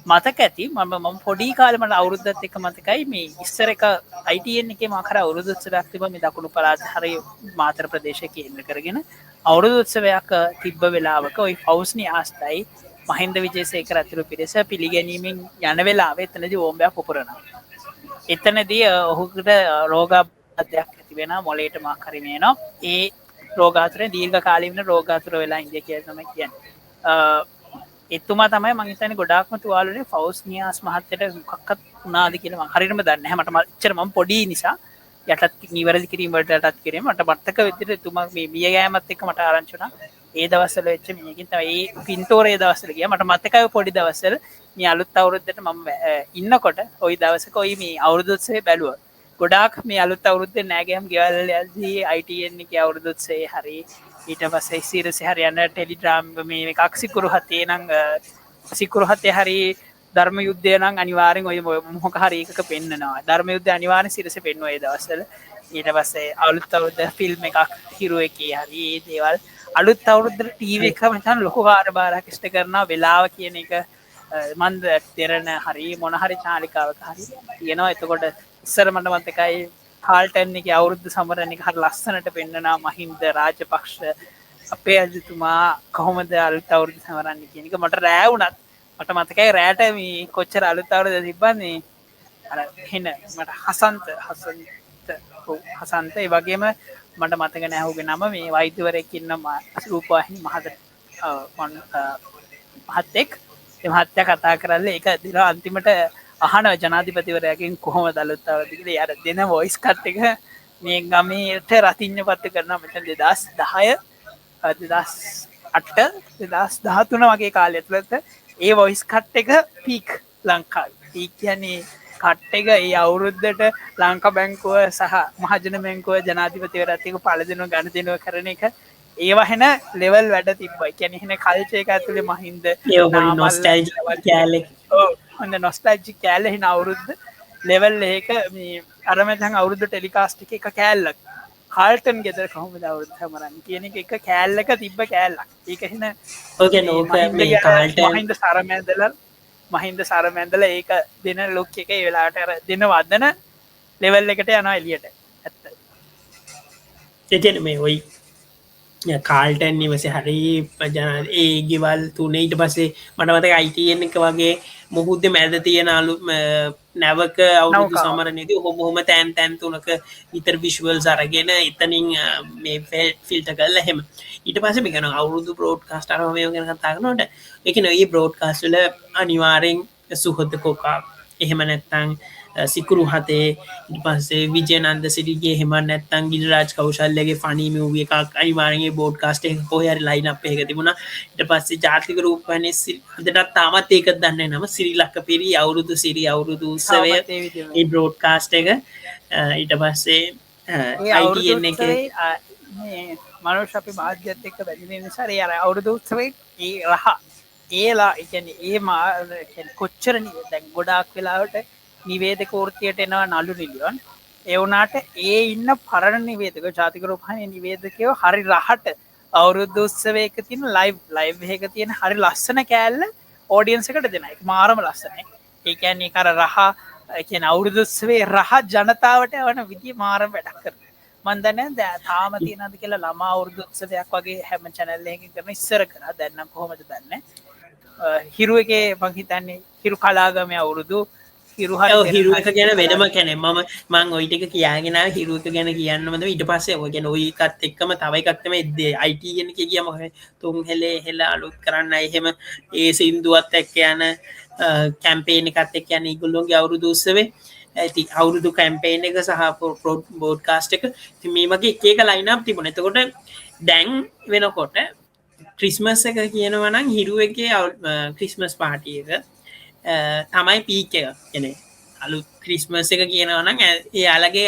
මතක ඇති මම පොඩි කාලේ මට අවුරුද්දත් එක්ක මතකයි මේ ඉස්සර එක ITN එකේ මාකර අවුරුදු උත්සවයක් තිබ්බා මේ දකුණු පළාත හරිය මාතර ප්‍රදේශය කේන්ද්‍ර කරගෙන අවුරුදු උත්සවයක් තිබ්බ වෙලාවක ওই ෆවුස්නි ආස්තයි මහින්ද විජේසේකර අතුරු පිරිස පිළිගැනීමෙන් යන වෙලාවේ එතනදී ඕම්බයක් පුපුරනවා එතනදී ඔහුට රෝගාබාධයක් ඇති වෙනවා මොළයට මාක් හරි වෙනවා ඒ රෝගාතුරෙන් දීර්ඝකාලීන රෝගාතුර වෙලා ඉඳිය කියලා තමයි කියන්නේ එතුමා තමයි මං හිතන්නේ ගොඩාක්ම තුවාලනේ ෆවුස්නියාස් මහත්තයට මොකක්වත් වුණාද කියලා මම හරියටම දන්නේ නැහැ මට එච්චර මම පොඩි නිසා යටත් නිවැරදි කිරීම වලට යටත් කිරීම මට මතක විදිහට එතුමා මේ මිය යෑමත් එක්ක මට ආරංචි වුණා ඒ දවස්වල වෙච්ච මේකෙන් තමයි ඒ පින්තෝරේ දවස්වල ගියා මට මතකයි පොඩි දවස්වල මේ අලුත් අවුරුද්දට මම ඉන්නකොට ওই දවසක ওই මේ අවුරුදු උත්සවේ බැලුවා ගොඩාක් මේ අලුත් අවුරුද්දේ නෑගෑම් ගෙවල් යද්දී ITN එකේ අවුරුදු උත්සවේ හරි ඊට පස්සේ සිරසේ හරියන ටෙලිග්‍රෑම් මේ එකක් සිකුරු හතේ නම් සිකුරු හතේ හරි ධර්ම යුද්ධය නම් අනිවාර්යෙන් ඔය මොකක් හරි එකක පෙන්නනවා ධර්ම යුද්ධය අනිවාර්යෙන් සිරසේ පෙන්වුවා ඒ දවස්වල ඊට පස්සේ අලුත් අවුරුද්ද ෆිල්ම් එකක් හිරු එකේ හරි ඒ දේවල් අලුත් අවුරුද්දට ටීවී එක මචං ලොකු කාර්යභාරයක් ඉෂ්ට කරනවා වෙලාව කියන එක මන්ද දෙරණ හරි මොන හරි චාරිකාවක හරි තියෙනවා. එතකොට ඉස්සර මට මතකයි කාල්ටන් එකේ අවුරුද්ද සමරන එක හරි ලස්සනට පෙන්නනවා මහින්ද රාජපක්ෂ අපේ අජිතුමා කොහොමද අලුත් අවුරුද්ද සමරන්නේ කියන එක. මට රෑ වුණත් මට මතකයි රෑට මේ කොච්චර අලුත් අවුරුද්ද තිබ්බන්නේ අර එහෙන මට හසන්ත ඒ වගේම මට මතක නෑ ඔහුගේ නම මේ වෛද්‍යවරයෙක් ඉන්න රූපවාහිනී මහත්තයෙක් ඒ මහත්තයා කතා කරන්නේ ඒක දින අන්තිමට අහන ජනාධිපතිවරයාගෙන් කොහොමද අලුත් අවුරුද්ද කියලා. යාර දෙන වොයිස් කට් එක මේ ගමේට රතිඤ්ඤ පත්තු කරනවා මෙතන 2010 2008 2013 වගේ කාලය තුළත ඒ වොයිස් කට් එක පීක් ලංකාවේ. ඒ කියන්නේ කට් එක ඒ අවුරුද්දට ලංකා බැංකුව සහ මහජන බැංකුව ජනාධිපතිවරයාත් එක්ක පළදෙනුව ගනුදෙනුව කරන එක ඒවා හෙන ලෙවල් වැඩ තිබ්බා. කියන්නේ හෙන කල්චර් එක ඇතුලේ මහින්ද ඒ හොරි නොස්ටැල්ජික් කැලේ හොඳ නොස්ටැල්ජික් කැලේ හෙන අවුරුද්ද ලෙවල් එක මේ අර මචං අවුරුද්ද ටෙලිකාස්ට් එක කෑල්ලක් කාල්ටන් ගෙදර කොහොමද අවුරුද්ද සමරන්නේ කියන එක කෑල්ලක තිබ්බ කෑල්ලක්. ඒක හෙන ඕකේ නෝක මේ කාල්ටන් මහින්ද සරමැන්දලා ඒක දෙන ලොක් එක ඒ වෙලාවට අර දෙන වදන ලෙවල් එකට යනවා එළියට. ඇත්ත. එතන මේ ඔයි කාල්ටන් නිවසේ හරි ඒ ගෙවල් තුනේ ඊට පස්සේ මට මතක ITN එක වගේ මුහුද්ද මැද තියෙන අලු නැවක අවුරුදු සමරනේදී ඔහොම තැන් තුනක විතර විෂුවල්ස් අරගෙන එතනින් මේ ෆිල්ටර් කරලා එහෙම ඊට පස්සේ මේ කරන අවුරුදු බ්‍රෝඩ්කාස්ට් අරම මේව ගැන කතා කරනකොට ඒ කියන්නේ මේ බ්‍රෝඩ්කාස්ට් වල අනිවාර්යෙන් සුහද කොකා එහෙම නැත්නම් සිකුරු හතේ ඊට පස්සේ විජයනන්ද සිරිගේ එහෙම නැත්නම් ගිරිරාජ් කෞශල්‍යගේ ෆනි මූවි එකක් අනිවාර්යෙන් බ්‍රෝඩ්කාස්ට් එක කොහේ හරි ලයින් අප් එකක තිබුණා. ඊට පස්සේ ජාතික රූපවාහිනී අදටත් තාමත් ඒක දන්නේ නැහැ නම සිරිලක්ක පිරි අවුරුදු සිරි අවුරුදු උත්සවය මේ බ්‍රෝඩ්කාස්ට් එක ඊට පස්සේ ITN එකේ මේ මනුෂ්‍ය අපි මාධ්‍යත් එක්ක බැඳෙන නිසා ඒ අර අවුරුදු උත්සවයේ ඒ රහ ඒලා කියන්නේ ඒ කොච්චර දැන් ගොඩාක් වෙලාවට නිවේදක වෘත්තියට එනවා නළු නිලියන්. ඒ වුණාට ඒ ඉන්න පරණ නිවේදක ජාතික රූපවාහිනී නිවේදකයෝ හරි රහට අවුරුදු උත්සවයක තියෙන ලයිව් එකක තියෙන හරි ලස්සන කෑල්ල ඔඩියන්ස් එකට දෙනවා. ඒක මාරම ලස්සනයි. ඒ කියන්නේ අර රහ කියන්නේ අවුරුදු උත්සවයේ රහ ජනතාවට යවන විදිය මාරම වැඩක් කරනවා. මම දන්නේ තාම තියෙනවද කියලා ළමා අවුරුදු උත්සවයක් වගේ හැම channel එකකින් කරන ඉස්සර කරා. දැන් නම් කොහොමද දන්නේ. හිරු එකේ මං හිතන්නේ හිරු කලාගමේ අවුරුදු හිරු එක ගැන වෙනම කැනෙ මං ඔයි ටික කියගෙන හිරු එක ගැන කියන්නමද ඊට පස්සේ ඔය ගැන ඔය එකත් එක්කම තව එකක් තමයි ITN එක කියම තුන් හෙලේ හෙල අලුත් කරන්න එහෙම ඒ සින්දුවත් එක්ක යන කැම්පේන් එකත් එක්ක යන ඒගොල්ලෝගේ අවුරුදු උත්සවේ ඇති අවුරුදු කැම්පේන් එක සහ බ්‍රෝඩ්කාස්ට් එක ඉතින් මේ වගේ එක එක ලයින් අප් තිබුණා. එතකොට දැන් වෙනකොට ක්‍රිස්මස් එක කියනවා නම් හිරු එකේ ක්‍රිස්මස් පාටි එක තමයි පීක් එක. කියන්නේ අලුත් ක්‍රිස්මස් එක කියනවා නම් එයාලගේ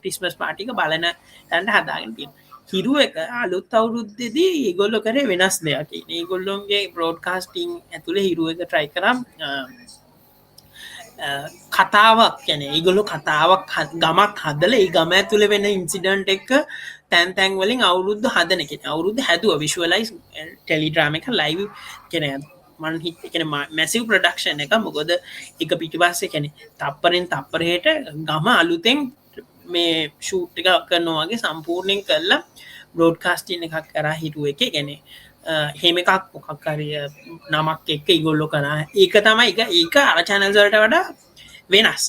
ක්‍රිස්මස් පාටි එක බලන තැනට හදාගෙන තියෙනවා. හිරු එක අලුත් අවුරුද්දේදී ඒගොල්ලෝ කරේ වෙනස් දෙයක්. ඒගොල්ලෝගේ බ්‍රෝඩ්කාස්ටිං ඇතුලේ හිරු එක try කරා කතාවක් කියන්නේ ඒගොල්ලෝ කතාවක් ගමක් හදලා ඒ ගම ඇතුලේ වෙන ඉන්සිඩන්ට් එක තැන් වලින් අවුරුද්ද හදන කෙනෙක් අවුරුද්ද හැදුවා විෂුවලයිස් ටෙලි ඩ්‍රාමා එක ලයිව් කියන්නේ මන් හිත කියන්නේ මැසිව් ප්‍රොඩක්ෂන් එක. මොකද එක පිටිපස්සේ කියන්නේ තප්පරෙන් තප්පරයට ගම අලුතෙන් මේ ෂූට් එක කරනවා වගේ සම්පූර්ණයෙන් කරලා බ්‍රෝඩ්කාස්ටිං එකක් කරා හිරු එකේ. කියන්නේ එහෙම එකක් මොකක් හරි නමක් එක්ක ඒගොල්ලෝ කරා. ඒක තමයි ඒක අර channels වලට වඩා වෙනස්.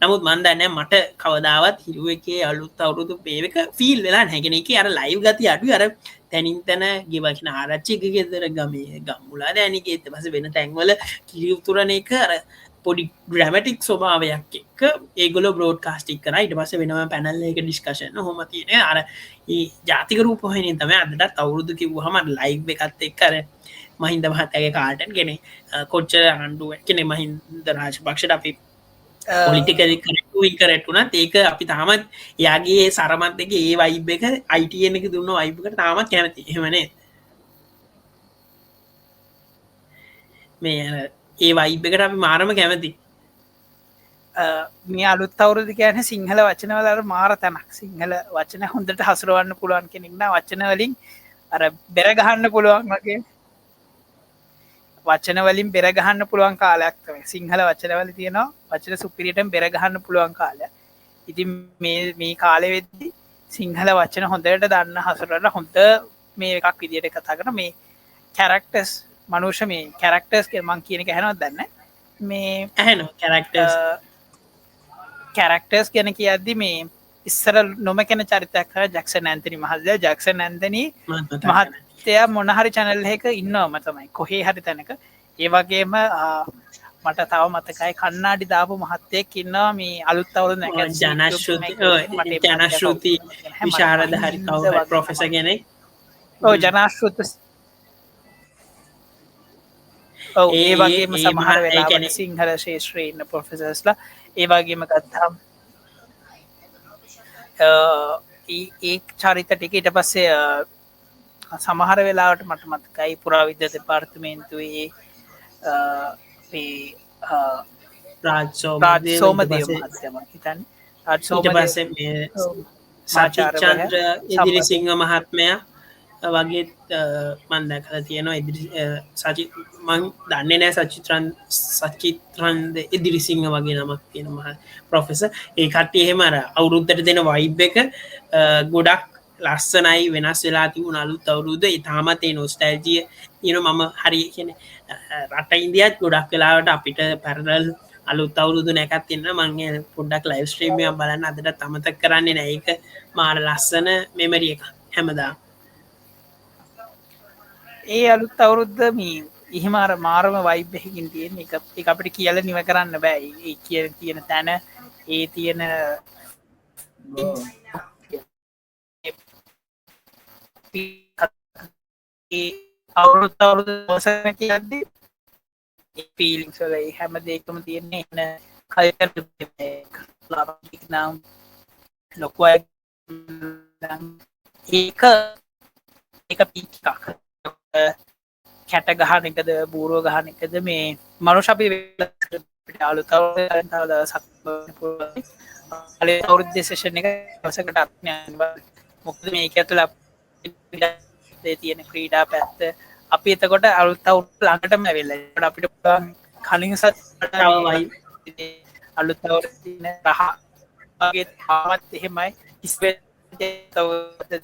නමුත් මන් දන්නේ මට කවදාවත් හිරු එකේ අලුත් අවුරුදු මේක ෆීල් වෙලා නැහැ. කියන්නේ ඒකේ අර ලයිව් ගතිය අඩුයි. අර තැනින් තැන ගෙවකින ආරච්චි එක ගෙදර ගමේ ගම්මුලා දැනිකේ ඊට පස්සේ වෙන තැන්වල කිරි උතුරන එක අර පොඩි ඩ්‍රැමැටික් ස්වභාවයක් එක්ක ඒගොල්ලෝ බ්‍රෝඩ්කාස්ටිං කරා. ඊට පස්සේ වෙනම පැනල් එකක ඩිස්කෂන් ඔහොම තියෙනවා. අර මේ ජාතික රූපවාහිනිය තමයි අදටත් අවුරුදු කිව්වහම ලයිව් එකත් එක්ක අර මහින්ද මහත්තයාගේ කාටන් කියන්නේ කොච්චර ආණ්ඩුව කියන්නේ මහින්ද රාජපක්ෂට අපි පොලිටිකලි කරෙක්ට් වුණත් ඒක අපි තාමත් එයාගේ සරමත් එක ඒ වයිබ් එක ITN එක දුන්න වයිබ් එකට තාමත් කැමති. එහෙම නේද? මේ ඒ වයිබ් එකට අපි මාරම කැමති. මේ අලුත් අවුරුදු කියන්නේ සිංහල වචන වල අර මාර තැනක්. සිංහල වචන හොඳට හසුරවන්න පුළුවන් කෙනෙක් නම් වචන වලින් අර බෙර ගහන්න පුළුවන් වගේ වචන වලින් බෙර ගහන්න පුළුවන් කාලයක් තමයි සිංහල වචනවල තියෙනවා වචන සුපිරියටම බෙර ගහන්න පුළුවන් කාලයක්. ඉතින් මේ කාලෙ වෙද්දි සිංහල වචන හොඳට දන්න හසුරට හොඳ මේ එකක් විදියට කතා කරන මේ කැරක්ටර්ස් මනුෂ්‍ය මේ කැරක්ටර්ස් මං කියන එක ඇහෙනවද දන්නේ මේ ඇහෙන කැරක්ටර්ස් ගැන කියද්දි මේ ඉස්සර නොමකැන චරිතයක් කර ජැක්සන් ඇන්තනි මහත්තයා ජැක්සන් ඇන්තනි මහත්තයා මොනහරි චැනල් එක ඉන්නවම තමයි කොහේ හරි තැනක ඒ වගේම මට තව මතකයි කන්නාඩි දාපු මහත්තයෙක් ඉන්නවා මේ අලුත් අවුරුදු ජනශ්‍රෘති විශාරද හරි කවුරු ප්‍රොෆෙසර් කෙනෙක් ජනශ්‍රෘත ඒ වගේම සමහර වෙලාවට සිංහල ශේෂ්ත්‍රයේ ඉන්න ප්‍රොෆෙසර්ස්ලා ඒ වගේම ගත්තාම ඒ චරිත ටික ඊට පස්සේ සමහර වෙලාවට මට මතකයි පුරාවිද්‍යා දෙපාර්තමේන්තුවේ රාජ් සෝමදේව මහත්තයා මම හිතන්නේ රාජ් සෝමදේව සචිත්චන්ද්‍ර ඉදිරිසිංහ මහත්මයා වගේ මන් දැකලා තියෙනවා සචිත් මං දන්නේ නෑ සචිත්‍රන්ද ඉදිරිසිංහ වගේ නමක් තියෙන ප්‍රොෆෙසර් ඒ කට්ටිය එහෙම අර අවුරුද්දට දෙන වයිබ් එක ගොඩක් ලස්සනයි වෙනස් වෙලා තිබුණ අලුත් අවුරුද්ද ඒ තාමත් ඒ නොස්ටැල්ජිය මම හරි කියන්නේ රට ඉන්දියාත් ගොඩක් වෙලාවට අපිට පැරලල් අලුත් අවුරුදු නැකත් තින්න මං පොඩ්ඩක් ලයිව් ස්ට්‍රීම් එකක් බලන්න අදටත් අමතක කරන්නේ නෑ ඒක මාර ලස්සන මෙමරි එක හැමදාම ඒ අලුත් අවුරුද්ද මේ එහෙම අර මාරම වයිබ් එකකින් තියෙන එක අපිට කියලා නිව කරන්න බෑ ඒ තියෙන තැන ඒ තියෙන අවුරුදු අවසන කියද්දි ඒ ෆීලිංග්ස් වල හැම දෙයකම තියෙන්නේ එන කල්චර් එක නම් ලොකු ඒක පීක් එකක් කැට ගහන එකද බූරුව ගහන එකද මේ මනුෂ්‍ය අපි අලුත් අවුරුද්ද සෙෂන් එක දවසකට මොකද මේක ඇතුළ තියෙන ක්‍රීඩා පැත්ත අපි එතකොට අලුත් අවුරුද්ද ළඟටම ඇවිල්ලා අපිට කලින් සත් අලුත් අවුරුද්ද රහ වගේ තාමත් එහෙමයි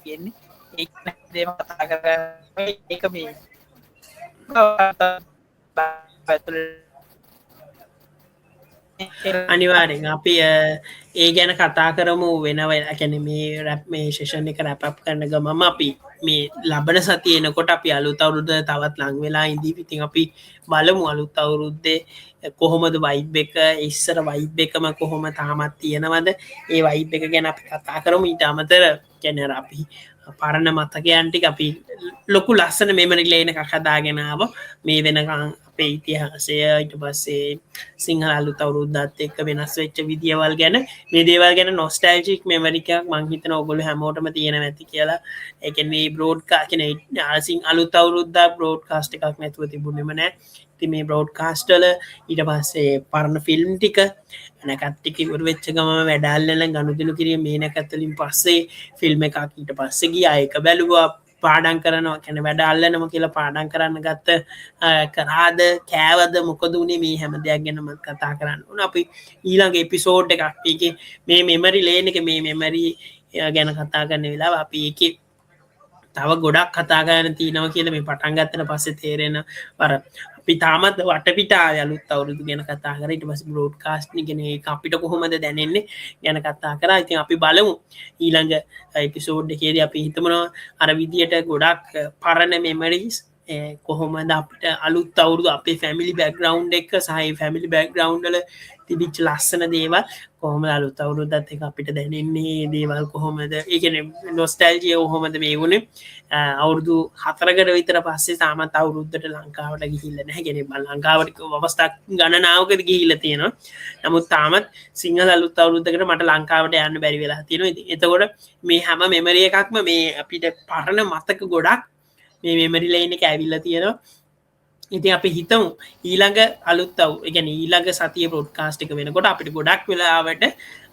තියෙන්නේ ඒක දේම කතා කරන්නේ ඒක මේ අනිවාර්යෙන් අපි ඒ ගැන කතා කරමු වෙනව කැන මේ රැප් මේ ශේෂණ එක රැප් කරන ගමම අපි මේ ලබන සතිය එනකොට අපි අලුත් අවුරුද්ද තවත් ලං වෙලා ඉදී ඉතින් අපි බලමු අලුත් අවුරුද්දේ කොහොමද වයිබ් එක ඉස්සර වයිබ් එකම කොහොම තාමත් තියෙනවද ඒ වයිබ් එක ගැන අපි කතා කරමු ඊට අමතර කැනර අපි පරණ මතකයන්ටි අපි ලොකු ලස්සන මෙමරි ලේන එකක් හදාගෙනාව මේ වෙනකං අපේ ඉතිහාසය ඊට පස්සේ සිංහල අලුත් අවුරුද්දත් එක්ක වෙනස් වෙච්ච විදියවල් ගැන මේ දේවල් ගැන නොස්ටැල්ජික් මෙමරි එකක් මං හිතනවා ඔයගොල්ලෝ හැමෝටම තියෙන ඇති කියලා ඒ කියන්නේ බ්‍රෝඩ්කාස්ට් කියන්නේ අලුත් අවුරුද්දා බ්‍රෝඩ්කාස්ට් එකක් නැතුව තිබුණෙම නෑ ඉතින් මේ බ්‍රෝඩ්කාස්ට් වල ඊට පස්සේ පරණ ෆිල්ම් ටික නැකත්ටික ඉවර වෙච්ච ගමම වැඩල්ලන ගනුදෙනු කිරීම මේ නැකත්තලින් පස්සේ ෆිල්ම් එකක් ඊට පස්සේ ගියා ඒක බැලුවා පාඩම් කරනවා කියන වැඩ අල්ලනම කියලා පාඩම් කරන්න ගත්ත කරාද කෑවද මොකද උනේ මේ හැම දෙයක් ගැනම කතා කරන්න ඕන අපි ඊළඟ එපිසෝඩ් එකක් ඒකේ මේ මෙමරි ලේන් එක මේ මෙමරි ගැන කතා කරන වෙලාව අපි ඒකේ තව ගොඩක් කතා කරන්න තියෙනවා කියලා මේ පටන් ගත්තට පස්සේ තේරෙන වර අපි තාමත් වටපිටා අලුත් අවුරුදු ගැන කතා කරා ඊට පස්සේ බ්‍රෝඩ්කාස්ට් ගැන ඒක අපිට කොහොමද දැනෙන්නේ ගැන කතා කරා ඉතින් අපි බලමු ඊළඟ එපිසෝඩ් එකේදී අපි හිතමු අර විදියට ගොඩක් පරණ මෙමරිස් කොහොමද අපිට අලුත් අවුරුදු අපේ ෆැමිලි බෑග්ග්‍රවුන්ඩ් එක සහ ෆැමිලි බෑග්ග්‍රවුන්ඩ් වල තිබිච්ච ලස්සන දේවල් කොහොමද අලුත් අවුරුද්දත් එක අපිට දැනෙන්නේ දේවල් කොහොමද ඒ කියන්නේ නොස්ටැල්ජියා කොහොමද මේ වුනේ අවුරුදු 4කට විතර පස්සේ තාමත් අවුරුද්දට ලංකාවට ගිහිල්ලා නැහැ කියන්නේ ලංකාවට අවස්ථා ගණනාවකද ගිහිල්ලා තියෙනවා නමුත් තාමත් සිංහල අලුත් අවුරුද්දකට මට ලංකාවට යන්න බැරි වෙලා තියෙනවා ඉතින් එතකොට මේ හැම මෙමරි එකක්ම මේ අපිට පරණ මතක ගොඩක් මේ මෙමරි ලේන් එක ඇවිල්ලා තියෙනවා ඉතින් අපි හිතමු ඊළඟ අලුත්තව ගැන ඊළඟ සතිය පොඩ්කාස්ටික වෙනකොට අපිට ගොඩක් වෙලාවට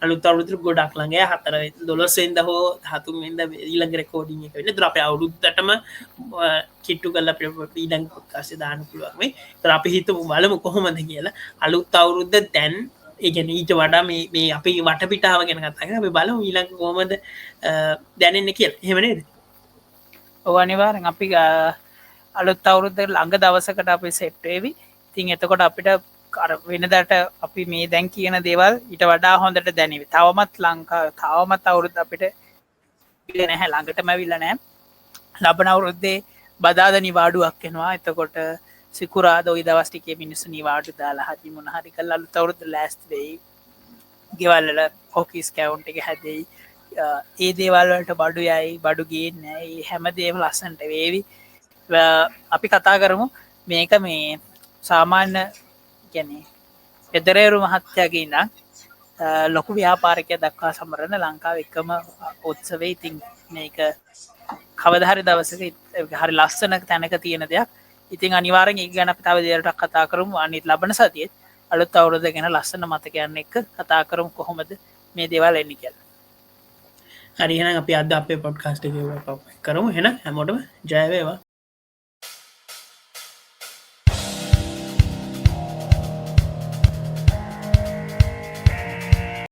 අලුත් අවුරුදු ගොඩක් ළඟ 4 12 හෝ 13 ඊළඟ රෙකෝඩින් එක වෙන්නේ. ඒතර අපි අවුරුද්දටම කිට්ටු කරලා අපිට ඊළඟ පොඩ්කාස්ට් දාන්න පුළුවන් වෙයි. ඒතර අපි හිතමු බලමු කොහොමද කියලා. අලුත් අවුරුද්ද දැන් ඒ කියන්නේ ඊට වඩා මේ අපි වටපිටාව ගැන කතා කරලා අපි බලමු ඊළඟ කොහොමද දැනෙන්නේ කියලා. එහෙම නේද? ඔව් අනිවාර්යෙන් අපි අලුත් අවුරුද්ද ළඟ දවසකට අපි සෙට් වෙවි. ඉතින් එතකොට අපිට අර වෙනදාට අපි මේ දැන් කියන දේවල් ඊට වඩා හොඳට දැනෙවි. තවමත් ලංකාවේ තවමත් අවුරුද්ද අපිට ඉල්ල නැහැ, ළඟටම ඇවිල්ලා නැහැ. ලබන අවුරුද්දේ බදාදා නිවාඩුවක් එනවා. එතකොට සිකුරාදා ওই දවස් ටිකේ මිනිස්සු නිවාඩු දාලා හරි මොන හරි කරලා අලුත් අවුරුද්ද ලෑස්ති වෙයි. ගෙවල් වල කොකිස් කවුන්ට් එක හැදෙයි. ඒ දේවල් වලට බඩු යයි, බඩු ගේන්නේ නැහැ. මේ හැමදේම ලස්සනට වේවි. අපි කතා කරමු මේක මේ සාමාන්‍ය කියන්නේ පෙදරේරු මහත්තයාගේ ඉඳන් ලොකු ව්‍යාපාරිකය දක්වා සමරන ලංකාවේ එකම උත්සවය. ඉතින් මේක කවදා හරි දවසක හරි ලස්සන තැනක තියෙන දෙයක්. ඉතින් අනිවාර්යෙන් ඒක ගැන අපි තව දෙයකට කතා කරමු. අනිත් ලබන සතියේ අලුත් අවුරුද්ද ගැන ලස්සන මතකයන් එක්ක කතා කරමු කොහොමද මේ දේවල් එන්නේ කියලා. හරි එහෙනම් අපි අද අපේ පොඩ්කාස්ට් එක කරමු. එහෙනම් හැමෝටම ජය වේවා.